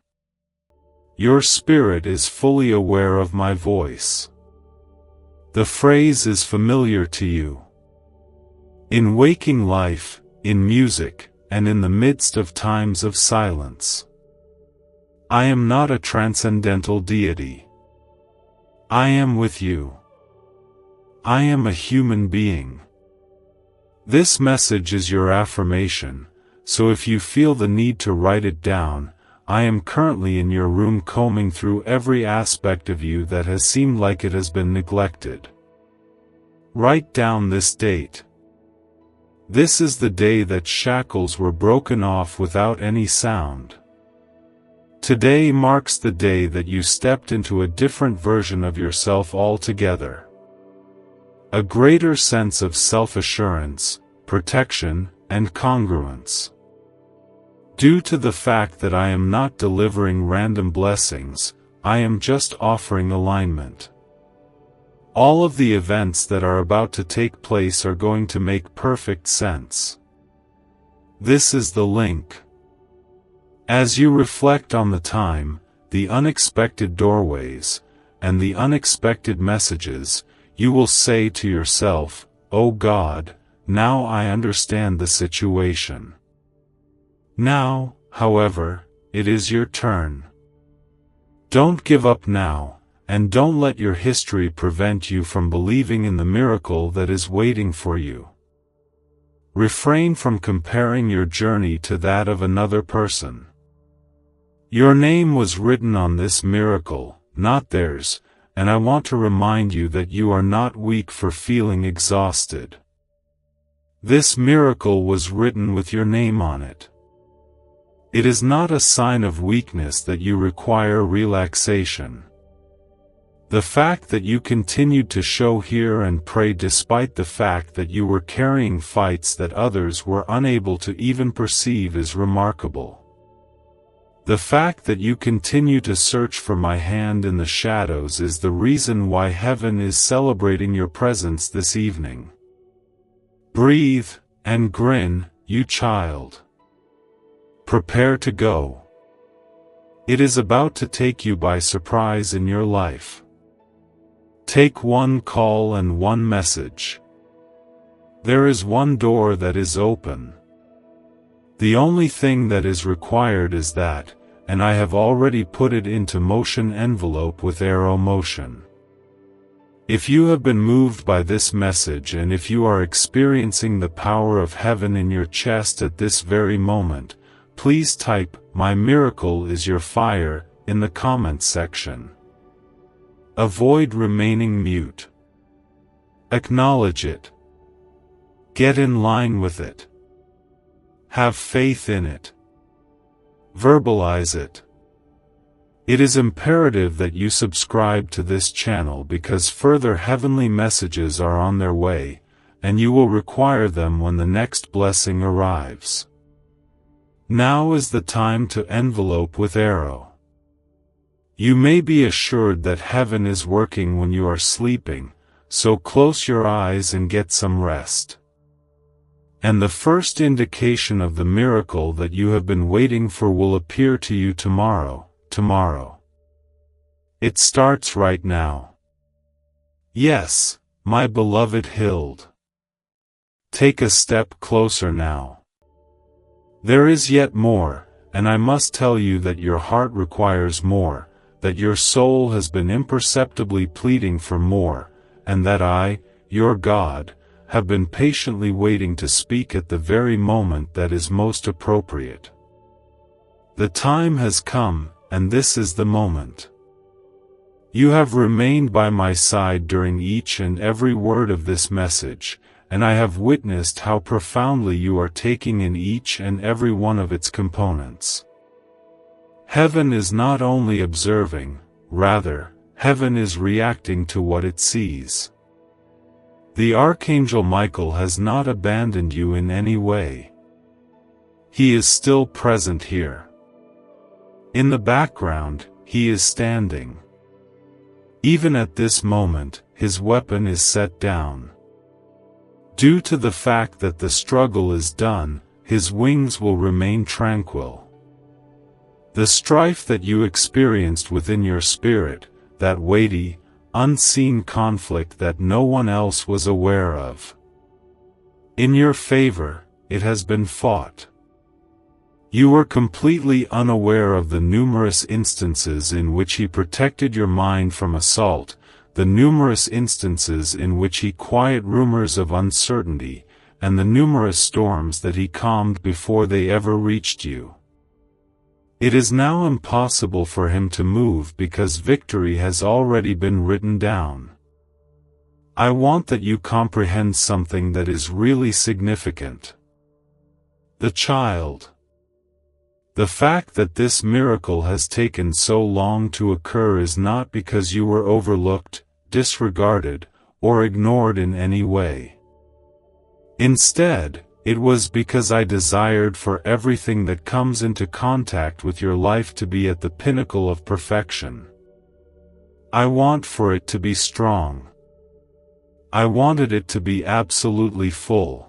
Your spirit is fully aware of my voice. The phrase is familiar to you. In waking life, in music, and in the midst of times of silence. I am not a transcendental deity. I am with you. I am a human being. This message is your affirmation, so if you feel the need to write it down, I am currently in your room combing through every aspect of you that has seemed like it has been neglected. Write down this date. This is the day that shackles were broken off without any sound. Today marks the day that you stepped into a different version of yourself altogether. A greater sense of self-assurance, protection, and congruence. Due to the fact that I am not delivering random blessings, I am just offering alignment. All of the events that are about to take place are going to make perfect sense. This is the link. As you reflect on the time, the unexpected doorways, and the unexpected messages, you will say to yourself, "Oh God, now I understand the situation." Now, however, it is your turn. Don't give up now, and don't let your history prevent you from believing in the miracle that is waiting for you. Refrain from comparing your journey to that of another person. Your name was written on this miracle, not theirs, and I want to remind you that you are not weak for feeling exhausted. This miracle was written with your name on it. It is not a sign of weakness that you require relaxation. The fact that you continued to show here and pray despite the fact that you were carrying fights that others were unable to even perceive is remarkable. The fact that you continue to search for my hand in the shadows is the reason why heaven is celebrating your presence this evening. Breathe, and grin, you child. Prepare to go. It is about to take you by surprise in your life. Take one call and one message. There is one door that is open. The only thing that is required is that, and I have already put it into motion envelope with arrow motion. If you have been moved by this message, and if you are experiencing the power of heaven in your chest at this very moment, please type, "My miracle is your fire," in the comment section. Avoid remaining mute. Acknowledge it. Get in line with it. Have faith in it. Verbalize it. It is imperative that you subscribe to this channel because further heavenly messages are on their way, and you will require them when the next blessing arrives. Now is the time to envelope with arrow. You may be assured that heaven is working when you are sleeping, so close your eyes and get some rest. And the first indication of the miracle that you have been waiting for will appear to you tomorrow. It starts right now. Yes, my beloved Hild. Take a step closer now. There is yet more, and I must tell you that your heart requires more, that your soul has been imperceptibly pleading for more, and that I, your God, have been patiently waiting to speak at the very moment that is most appropriate. The time has come, and this is the moment. You have remained by my side during each and every word of this message, and I have witnessed how profoundly you are taking in each and every one of its components. Heaven is not only observing, rather, heaven is reacting to what it sees. The Archangel Michael has not abandoned you in any way. He is still present here. In the background, he is standing. Even at this moment, his weapon is set down. Due to the fact that the struggle is done, his wings will remain tranquil. The strife that you experienced within your spirit, that weighty, unseen conflict that no one else was aware of. In your favor, it has been fought. You were completely unaware of the numerous instances in which he protected your mind from assault, the numerous instances in which he quieted rumors of uncertainty, and the numerous storms that he calmed before they ever reached you. It is now impossible for him to move because victory has already been written down. I want that you comprehend something that is really significant. The child. The fact that this miracle has taken so long to occur is not because you were overlooked, disregarded, or ignored in any way. Instead, it was because I desired for everything that comes into contact with your life to be at the pinnacle of perfection. I want for it to be strong. I wanted it to be absolutely full.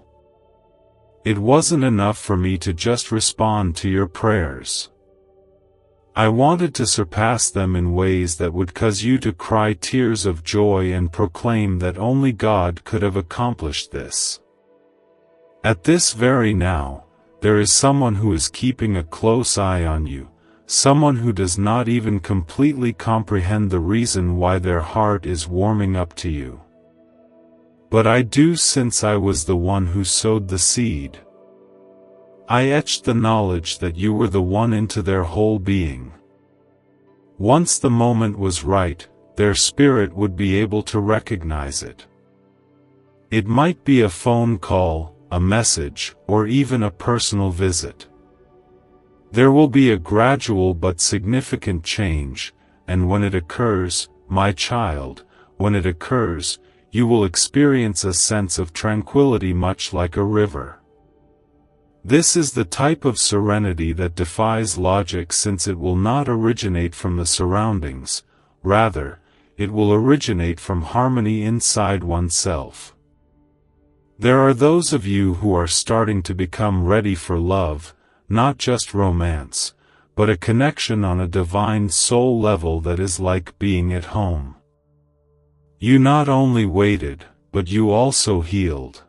It wasn't enough for me to just respond to your prayers. I wanted to surpass them in ways that would cause you to cry tears of joy and proclaim that only God could have accomplished this. At this very now, there is someone who is keeping a close eye on you, someone who does not even completely comprehend the reason why their heart is warming up to you. But I do, since I was the one who sowed the seed. I etched the knowledge that you were the one into their whole being. Once the moment was right, their spirit would be able to recognize it. It might be a phone call, a message, or even a personal visit. There will be a gradual but significant change, and when it occurs, my child, when it occurs, you will experience a sense of tranquility much like a river. This is the type of serenity that defies logic, since it will not originate from the surroundings, rather, it will originate from harmony inside oneself. There are those of you who are starting to become ready for love, not just romance, but a connection on a divine soul level that is like being at home. You not only waited, but you also healed.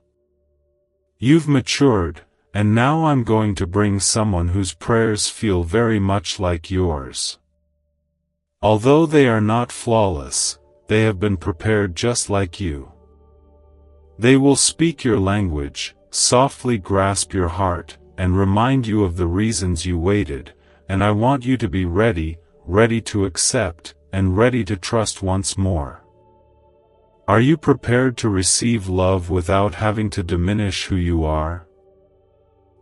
You've matured, and now I'm going to bring someone whose prayers feel very much like yours. Although they are not flawless, they have been prepared just like you. They will speak your language, softly grasp your heart, and remind you of the reasons you waited, and I want you to be ready, ready to accept, and ready to trust once more. Are you prepared to receive love without having to diminish who you are?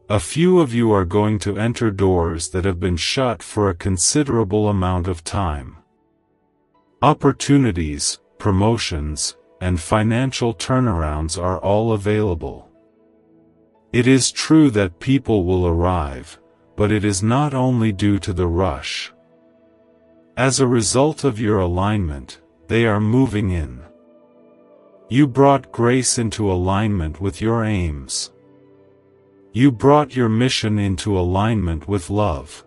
A few of you are going to enter doors that have been shut for a considerable amount of time. Opportunities, promotions, and financial turnarounds are all available. It is true that people will arrive, but it is not only due to the rush. As a result of your alignment, they are moving in. You brought grace into alignment with your aims. You brought your mission into alignment with love.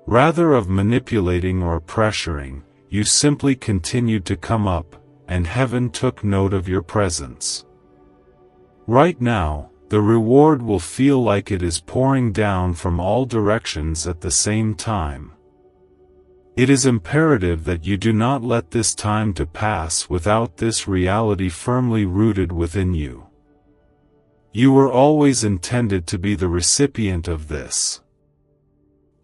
Rather of manipulating or pressuring, you simply continued to come up, and heaven took note of your presence. Right now, the reward will feel like it is pouring down from all directions at the same time. It is imperative that you do not let this time to pass without this reality firmly rooted within you. You were always intended to be the recipient of this.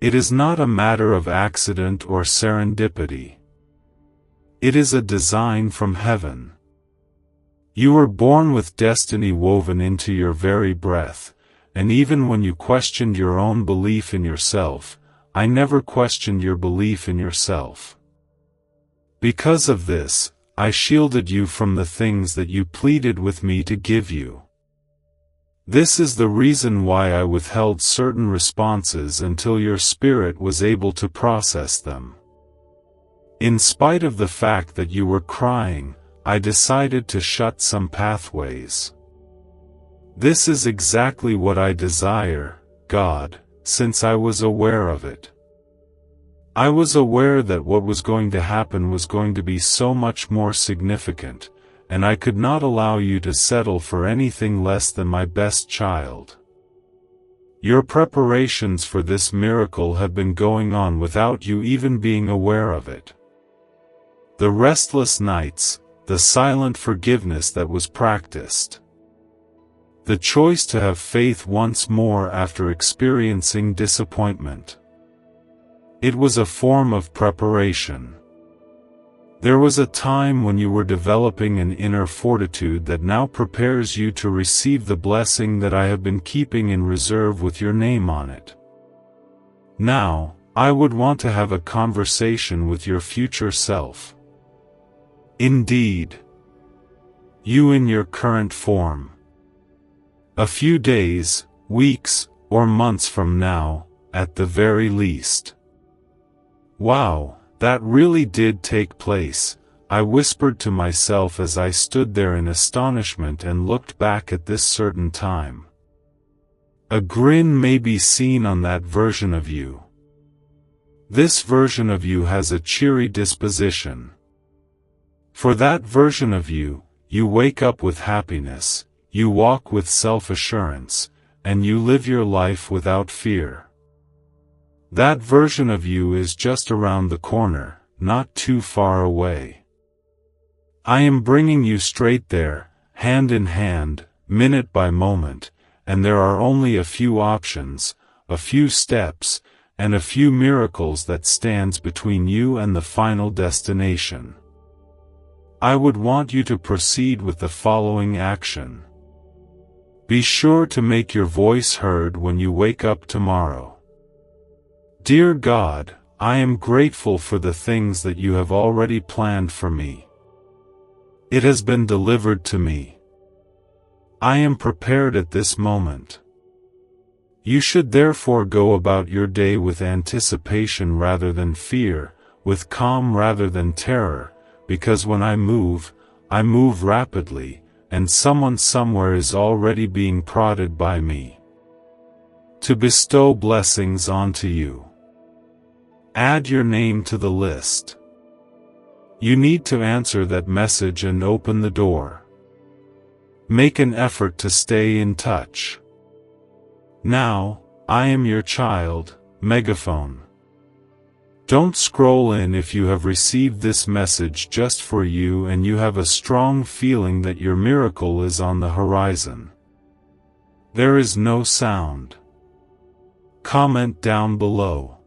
It is not a matter of accident or serendipity. It is a design from heaven. You were born with destiny woven into your very breath, and even when you questioned your own belief in yourself, I never questioned your belief in yourself. Because of this, I shielded you from the things that you pleaded with me to give you. This is the reason why I withheld certain responses until your spirit was able to process them. In spite of the fact that you were crying, I decided to shut some pathways. This is exactly what I desire, God, since I was aware of it. I was aware that what was going to happen was going to be so much more significant, and I could not allow you to settle for anything less than my best child. Your preparations for this miracle have been going on without you even being aware of it. The restless nights, the silent forgiveness that was practiced. The choice to have faith once more after experiencing disappointment. It was a form of preparation. There was a time when you were developing an inner fortitude that now prepares you to receive the blessing that I have been keeping in reserve with your name on it. Now, I would want to have a conversation with your future self. Indeed, you in your current form. A few days, weeks, or months from now, at the very least. Wow, that really did take place, I whispered to myself as I stood there in astonishment and looked back at this certain time. A grin may be seen on that version of you. This version of you has a cheery disposition. For that version of you, you wake up with happiness, you walk with self-assurance, and you live your life without fear. That version of you is just around the corner, not too far away. I am bringing you straight there, hand in hand, minute by moment, and there are only a few options, a few steps, and a few miracles that stands between you and the final destination. I would want you to proceed with the following action. Be sure to make your voice heard when you wake up tomorrow. Dear God, I am grateful for the things that you have already planned for me. It has been delivered to me. I am prepared at this moment. You should therefore go about your day with anticipation rather than fear, with calm rather than terror, because when I move rapidly, and someone somewhere is already being prodded by me to bestow blessings onto you. Add your name to the list. You need to answer that message and open the door. Make an effort to stay in touch. Now, I am your child, Megaphone. Don't scroll in if you have received this message just for you and you have a strong feeling that your miracle is on the horizon. There is no sound. Comment down below.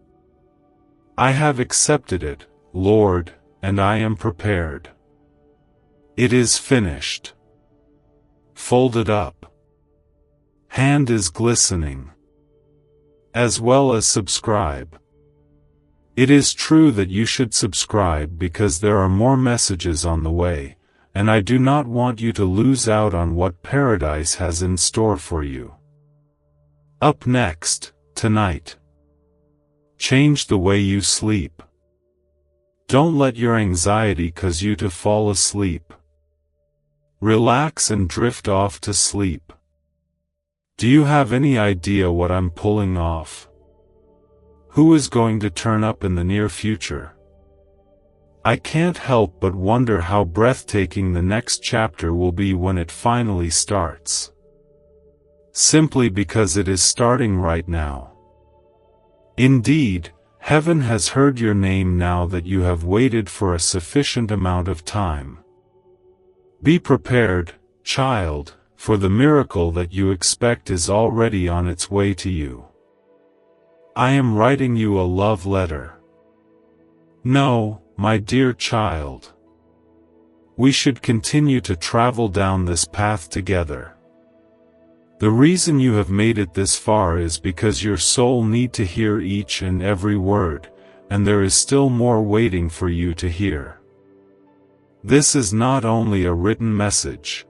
I have accepted it, Lord, and I am prepared. It is finished. Folded up. Hand is glistening. As well as subscribe. It is true that you should subscribe because there are more messages on the way, and I do not want you to lose out on what paradise has in store for you. Up next, tonight. Change the way you sleep. Don't let your anxiety cause you to fall asleep. Relax and drift off to sleep. Do you have any idea what I'm pulling off? Who is going to turn up in the near future? I can't help but wonder how breathtaking the next chapter will be when it finally starts. Simply because it is starting right now. Indeed, heaven has heard your name now that you have waited for a sufficient amount of time. Be prepared, child, for the miracle that you expect is already on its way to you. I am writing you a love letter. No, my dear child. We should continue to travel down this path together. The reason you have made it this far is because your soul need to hear each and every word, and there is still more waiting for you to hear. This is not only a written message.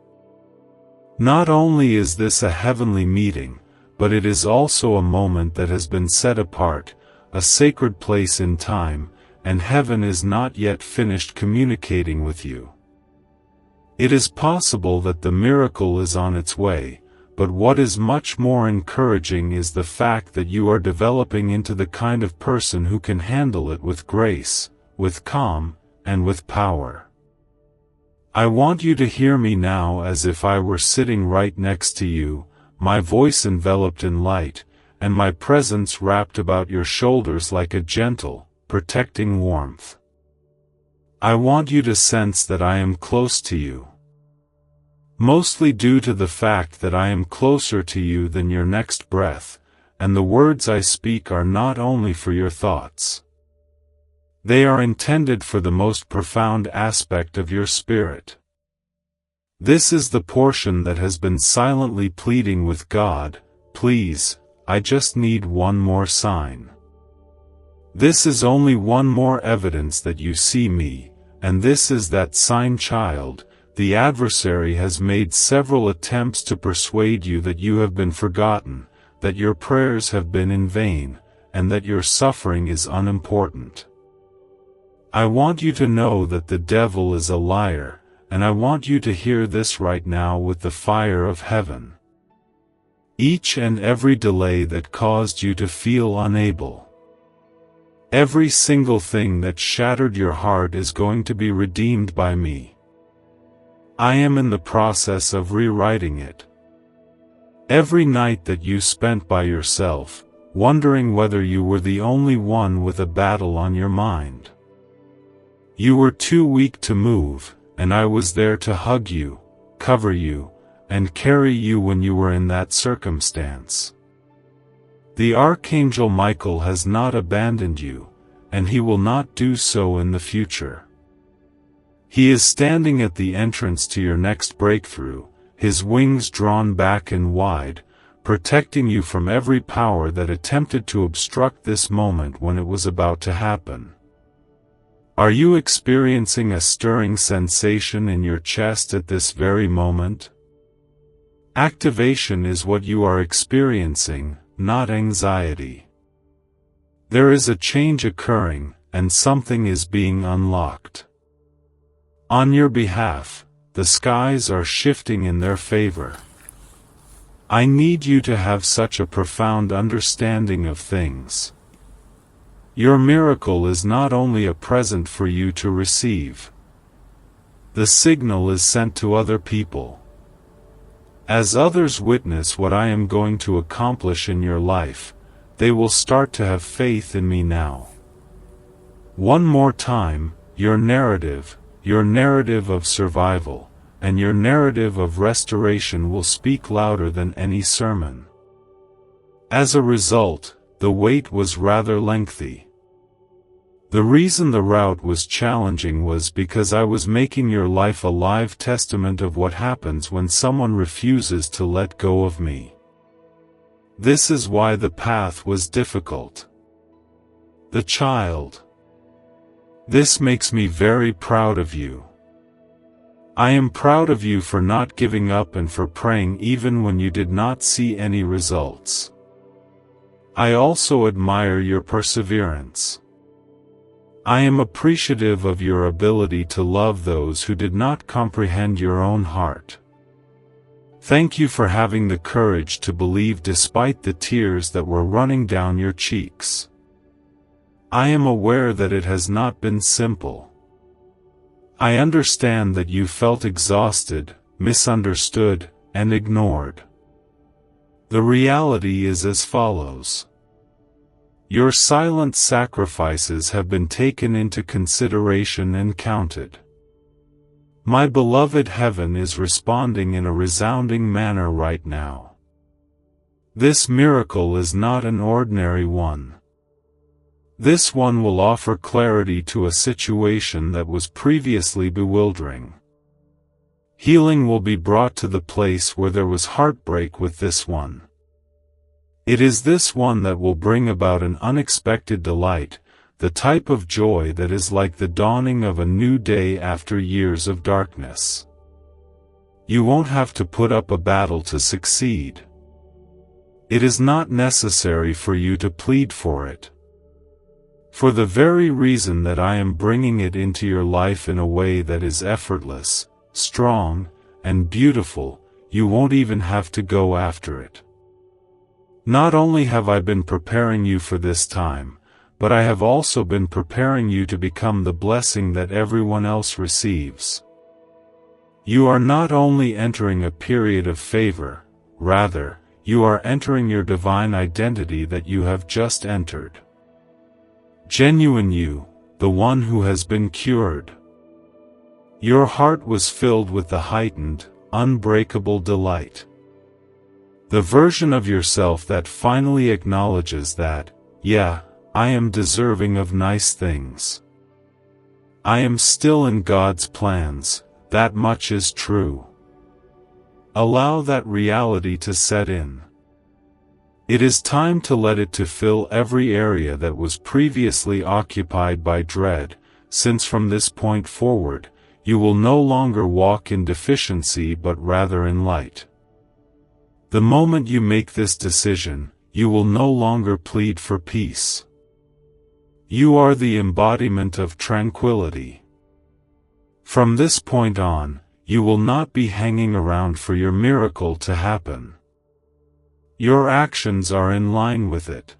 Not only is this a heavenly meeting, but it is also a moment that has been set apart, a sacred place in time, and heaven is not yet finished communicating with you. It is possible that the miracle is on its way, but what is much more encouraging is the fact that you are developing into the kind of person who can handle it with grace, with calm, and with power. I want you to hear me now as if I were sitting right next to you, my voice enveloped in light, and my presence wrapped about your shoulders like a gentle, protecting warmth. I want you to sense that I am close to you. Mostly due to the fact that I am closer to you than your next breath, and the words I speak are not only for your thoughts. They are intended for the most profound aspect of your spirit. This is the portion that has been silently pleading with God, please, I just need one more sign. This is only one more evidence that you see me, and this is that sign, child. The adversary has made several attempts to persuade you that you have been forgotten, that your prayers have been in vain, and that your suffering is unimportant. I want you to know that the devil is a liar, and I want you to hear this right now with the fire of heaven. Each and every delay that caused you to feel unable, every single thing that shattered your heart is going to be redeemed by me. I am in the process of rewriting it. Every night that you spent by yourself, wondering whether you were the only one with a battle on your mind. You were too weak to move, and I was there to hug you, cover you, and carry you when you were in that circumstance. The Archangel Michael has not abandoned you, and he will not do so in the future. He is standing at the entrance to your next breakthrough, his wings drawn back and wide, protecting you from every power that attempted to obstruct this moment when it was about to happen. Are you experiencing a stirring sensation in your chest at this very moment? Activation is what you are experiencing, not anxiety. There is a change occurring, and something is being unlocked. On your behalf, the skies are shifting in their favor. I need you to have such a profound understanding of things. Your miracle is not only a present for you to receive. The signal is sent to other people. As others witness what I am going to accomplish in your life, they will start to have faith in me now. One more time, your narrative of survival, and your narrative of restoration will speak louder than any sermon. As a result, the wait was rather lengthy. The reason the route was challenging was because I was making your life a live testament of what happens when someone refuses to let go of me. This is why the path was difficult. The child. This makes me very proud of you. I am proud of you for not giving up and for praying even when you did not see any results. I also admire your perseverance. I am appreciative of your ability to love those who did not comprehend your own heart. Thank you for having the courage to believe despite the tears that were running down your cheeks. I am aware that it has not been simple. I understand that you felt exhausted, misunderstood, and ignored. The reality is as follows. Your silent sacrifices have been taken into consideration and counted. My beloved heaven is responding in a resounding manner right now. This miracle is not an ordinary one. This one will offer clarity to a situation that was previously bewildering. Healing will be brought to the place where there was heartbreak with this one. It is this one that will bring about an unexpected delight, the type of joy that is like the dawning of a new day after years of darkness. You won't have to put up a battle to succeed. It is not necessary for you to plead for it. For the very reason that I am bringing it into your life in a way that is effortless, strong, and beautiful, you won't even have to go after it. Not only have I been preparing you for this time, but I have also been preparing you to become the blessing that everyone else receives. You are not only entering a period of favor, rather, you are entering your divine identity that you have just entered. Genuine you, the one who has been cured. Your heart was filled with the heightened, unbreakable delight. The version of yourself that finally acknowledges that, yeah, I am deserving of nice things. I am still in God's plans, that much is true. Allow that reality to set in. It is time to let it to fill every area that was previously occupied by dread, since from this point forward, you will no longer walk in deficiency but rather in light. The moment you make this decision, you will no longer plead for peace. You are the embodiment of tranquility. From this point on, you will not be hanging around for your miracle to happen. Your actions are in line with it.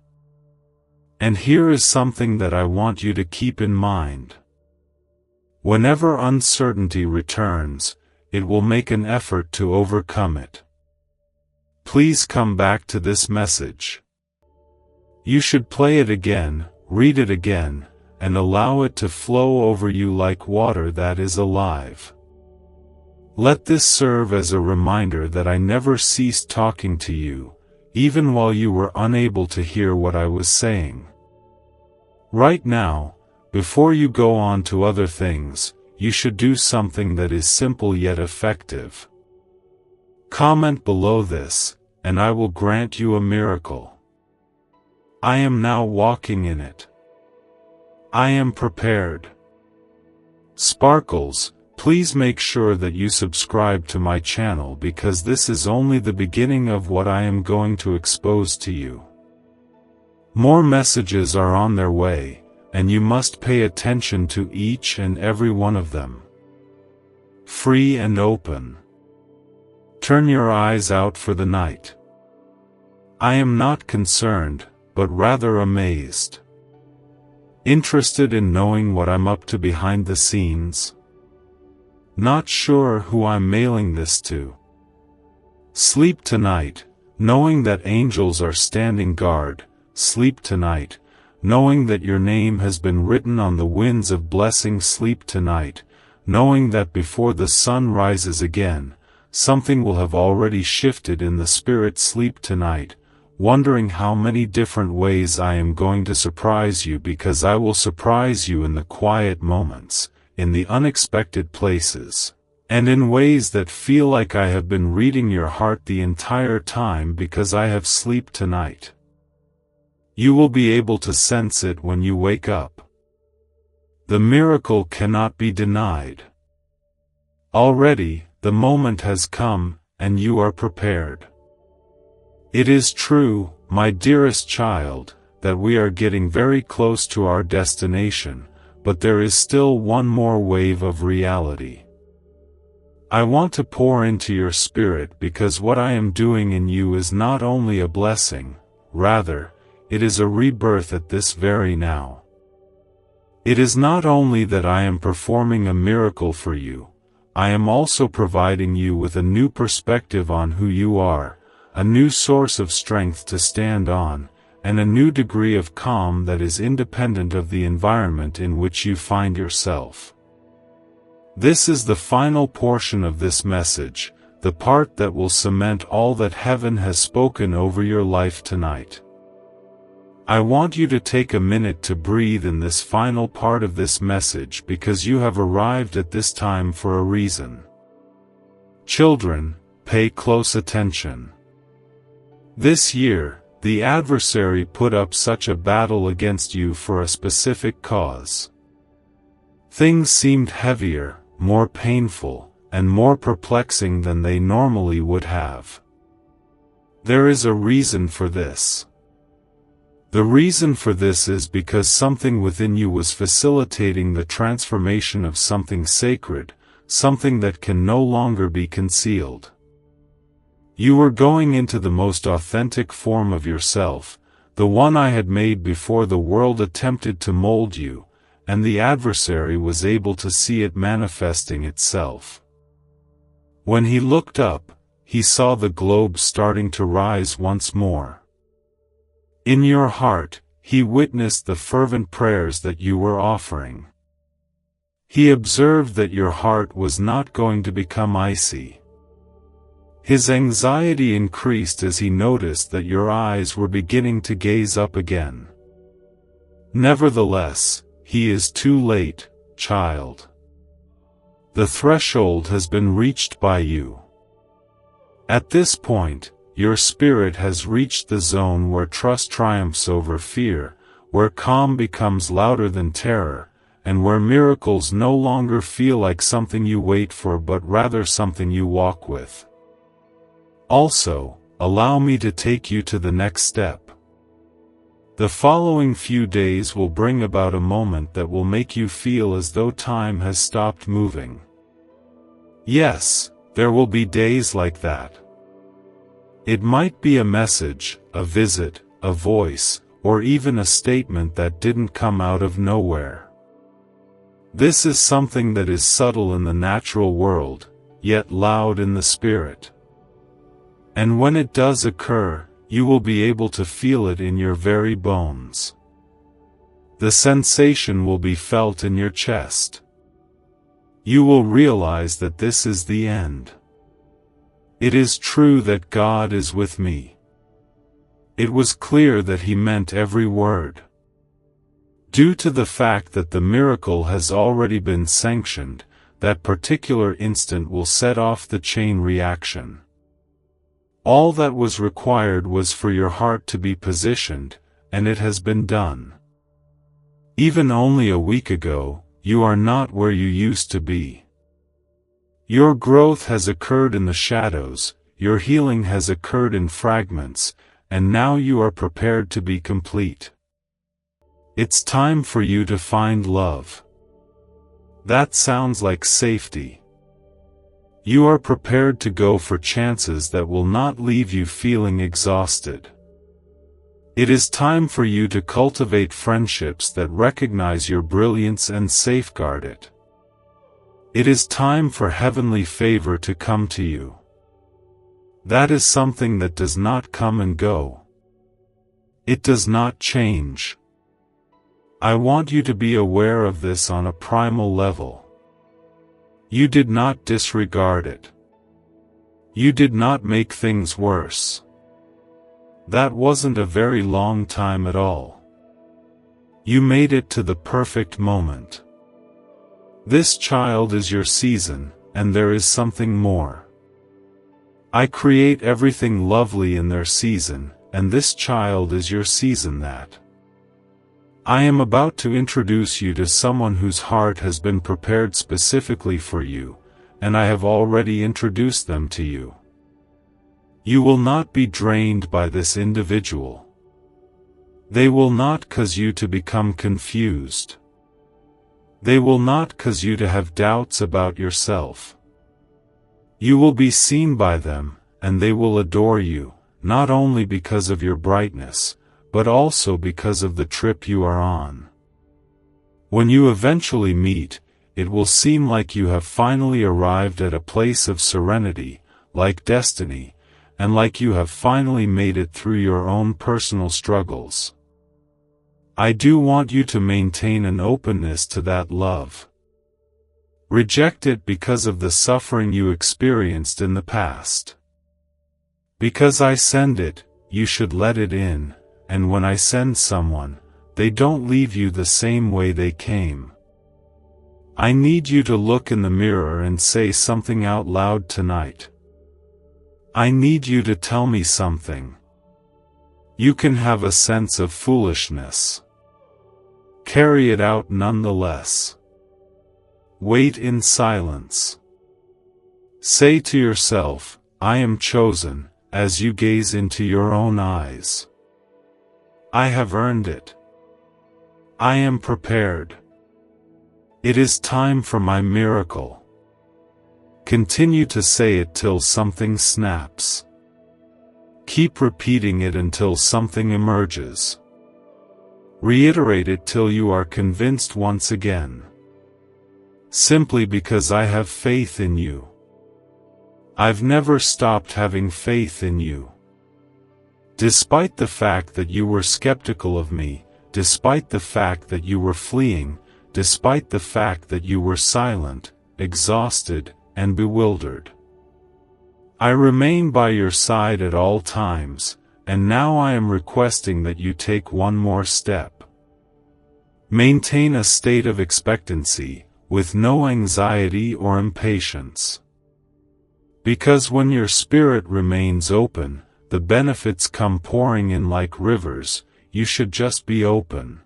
And here is something that I want you to keep in mind. Whenever uncertainty returns, it will make an effort to overcome it. Please come back to this message. You should play it again, read it again, and allow it to flow over you like water that is alive. Let this serve as a reminder that I never ceased talking to you, even while you were unable to hear what I was saying. Right now, before you go on to other things, you should do something that is simple yet effective. Comment below this, and I will grant you a miracle. I am now walking in it. I am prepared. Sparkles, please make sure that you subscribe to my channel because this is only the beginning of what I am going to expose to you. More messages are on their way, and you must pay attention to each and every one of them. Free and open. Turn your eyes out for the night. I am not concerned, but rather amazed. Interested in knowing what I'm up to behind the scenes? Not sure who I'm mailing this to? Sleep tonight, knowing that angels are standing guard. Sleep tonight, knowing that your name has been written on the winds of blessing. Sleep tonight, knowing that before the sun rises again, something will have already shifted in the spirit. Sleep tonight, wondering how many different ways I am going to surprise you because I will surprise you in the quiet moments, in the unexpected places, and in ways that feel like I have been reading your heart the entire time because I have sleep tonight. You will be able to sense it when you wake up. The miracle cannot be denied. Already, the moment has come, and you are prepared. It is true, my dearest child, that we are getting very close to our destination, but there is still one more wave of reality. I want to pour into your spirit because what I am doing in you is not only a blessing, rather, it is a rebirth at this very now. It is not only that I am performing a miracle for you, I am also providing you with a new perspective on who you are, a new source of strength to stand on, and a new degree of calm that is independent of the environment in which you find yourself. This is the final portion of this message, the part that will cement all that heaven has spoken over your life tonight. I want you to take a minute to breathe in this final part of this message because you have arrived at this time for a reason. Children, pay close attention. This year, the adversary put up such a battle against you for a specific cause. Things seemed heavier, more painful, and more perplexing than they normally would have. There is a reason for this. The reason for this is because something within you was facilitating the transformation of something sacred, something that can no longer be concealed. You were going into the most authentic form of yourself, the one I had made before the world attempted to mold you, and the adversary was able to see it manifesting itself. When he looked up, he saw the globe starting to rise once more. In your heart, he witnessed the fervent prayers that you were offering. He observed that your heart was not going to become icy. His anxiety increased as he noticed that your eyes were beginning to gaze up again. Nevertheless, he is too late, child. The threshold has been reached by you. At this point, your spirit has reached the zone where trust triumphs over fear, where calm becomes louder than terror, and where miracles no longer feel like something you wait for but rather something you walk with. Also, allow me to take you to the next step. The following few days will bring about a moment that will make you feel as though time has stopped moving. Yes, there will be days like that. It might be a message, a visit, a voice, or even a statement that didn't come out of nowhere. This is something that is subtle in the natural world, yet loud in the spirit. And when it does occur, you will be able to feel it in your very bones. The sensation will be felt in your chest. You will realize that this is the end. It is true that God is with me. It was clear that he meant every word. Due to the fact that the miracle has already been sanctioned, that particular instant will set off the chain reaction. All that was required was for your heart to be positioned, and it has been done. Even only a week ago, you are not where you used to be. Your growth has occurred in the shadows, your healing has occurred in fragments, and now you are prepared to be complete. It's time for you to find love. That sounds like safety. You are prepared to go for chances that will not leave you feeling exhausted. It is time for you to cultivate friendships that recognize your brilliance and safeguard it. It is time for heavenly favor to come to you. That is something that does not come and go. It does not change. I want you to be aware of this on a primal level. You did not disregard it. You did not make things worse. That wasn't a very long time at all. You made it to the perfect moment. This child is your season, and there is something more. I create everything lovely in their season, and this child is your season that. I am about to introduce you to someone whose heart has been prepared specifically for you, and I have already introduced them to you. You will not be drained by this individual. They will not cause you to become confused. They will not cause you to have doubts about yourself. You will be seen by them, and they will adore you, not only because of your brightness, but also because of the trip you are on. When you eventually meet, it will seem like you have finally arrived at a place of serenity, like destiny, and like you have finally made it through your own personal struggles. I do want you to maintain an openness to that love. Reject it because of the suffering you experienced in the past. Because I send it, you should let it in, and when I send someone, they don't leave you the same way they came. I need you to look in the mirror and say something out loud tonight. I need you to tell me something. You can have a sense of foolishness. Carry it out nonetheless. Wait in silence. Say to yourself, I am chosen, as you gaze into your own eyes. I have earned it. I am prepared. It is time for my miracle. Continue to say it till something snaps. Keep repeating it until something emerges. Reiterate it till you are convinced once again. Simply because I have faith in you. I've never stopped having faith in you. Despite the fact that you were skeptical of me, despite the fact that you were fleeing, despite the fact that you were silent, exhausted, and bewildered. I remain by your side at all times, and now I am requesting that you take one more step. Maintain a state of expectancy, with no anxiety or impatience. Because when your spirit remains open, the benefits come pouring in like rivers. You should just be open.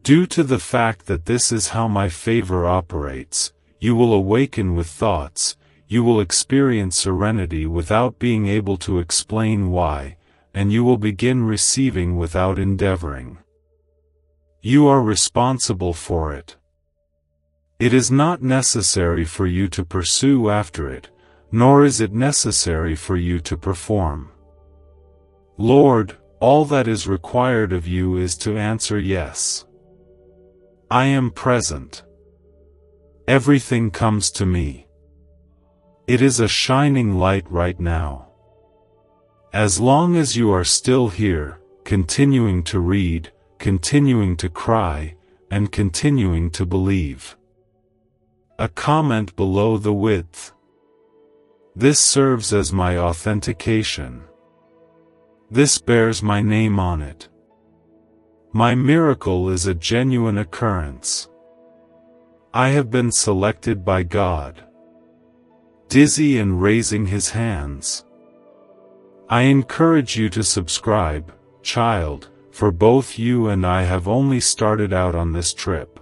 Due to the fact that this is how my favor operates, you will awaken with thoughts, you will experience serenity without being able to explain why, and you will begin receiving without endeavoring. You are responsible for it. It is not necessary for you to pursue after it, nor is it necessary for you to perform. Lord, all that is required of you is to answer yes. I am present. Everything comes to me. It is a shining light right now. As long as you are still here, continuing to read, continuing to cry, and continuing to believe. A comment below the width. This serves as my authentication. This bears my name on it. My miracle is a genuine occurrence. I have been selected by God. Dizzy and raising his hands. I encourage you to subscribe, child, for both you and I have only started out on this trip.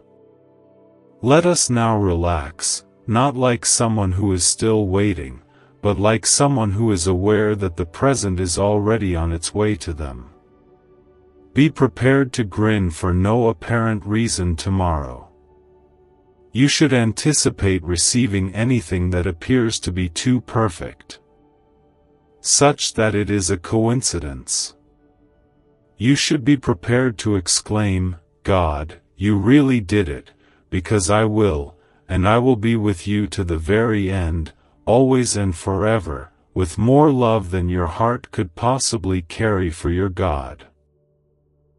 Let us now relax, not like someone who is still waiting, but like someone who is aware that the present is already on its way to them. Be prepared to grin for no apparent reason tomorrow. You should anticipate receiving anything that appears to be too perfect, such that it is a coincidence. You should be prepared to exclaim, God, you really did it, because I will, and I will be with you to the very end, always and forever, with more love than your heart could possibly carry for your God.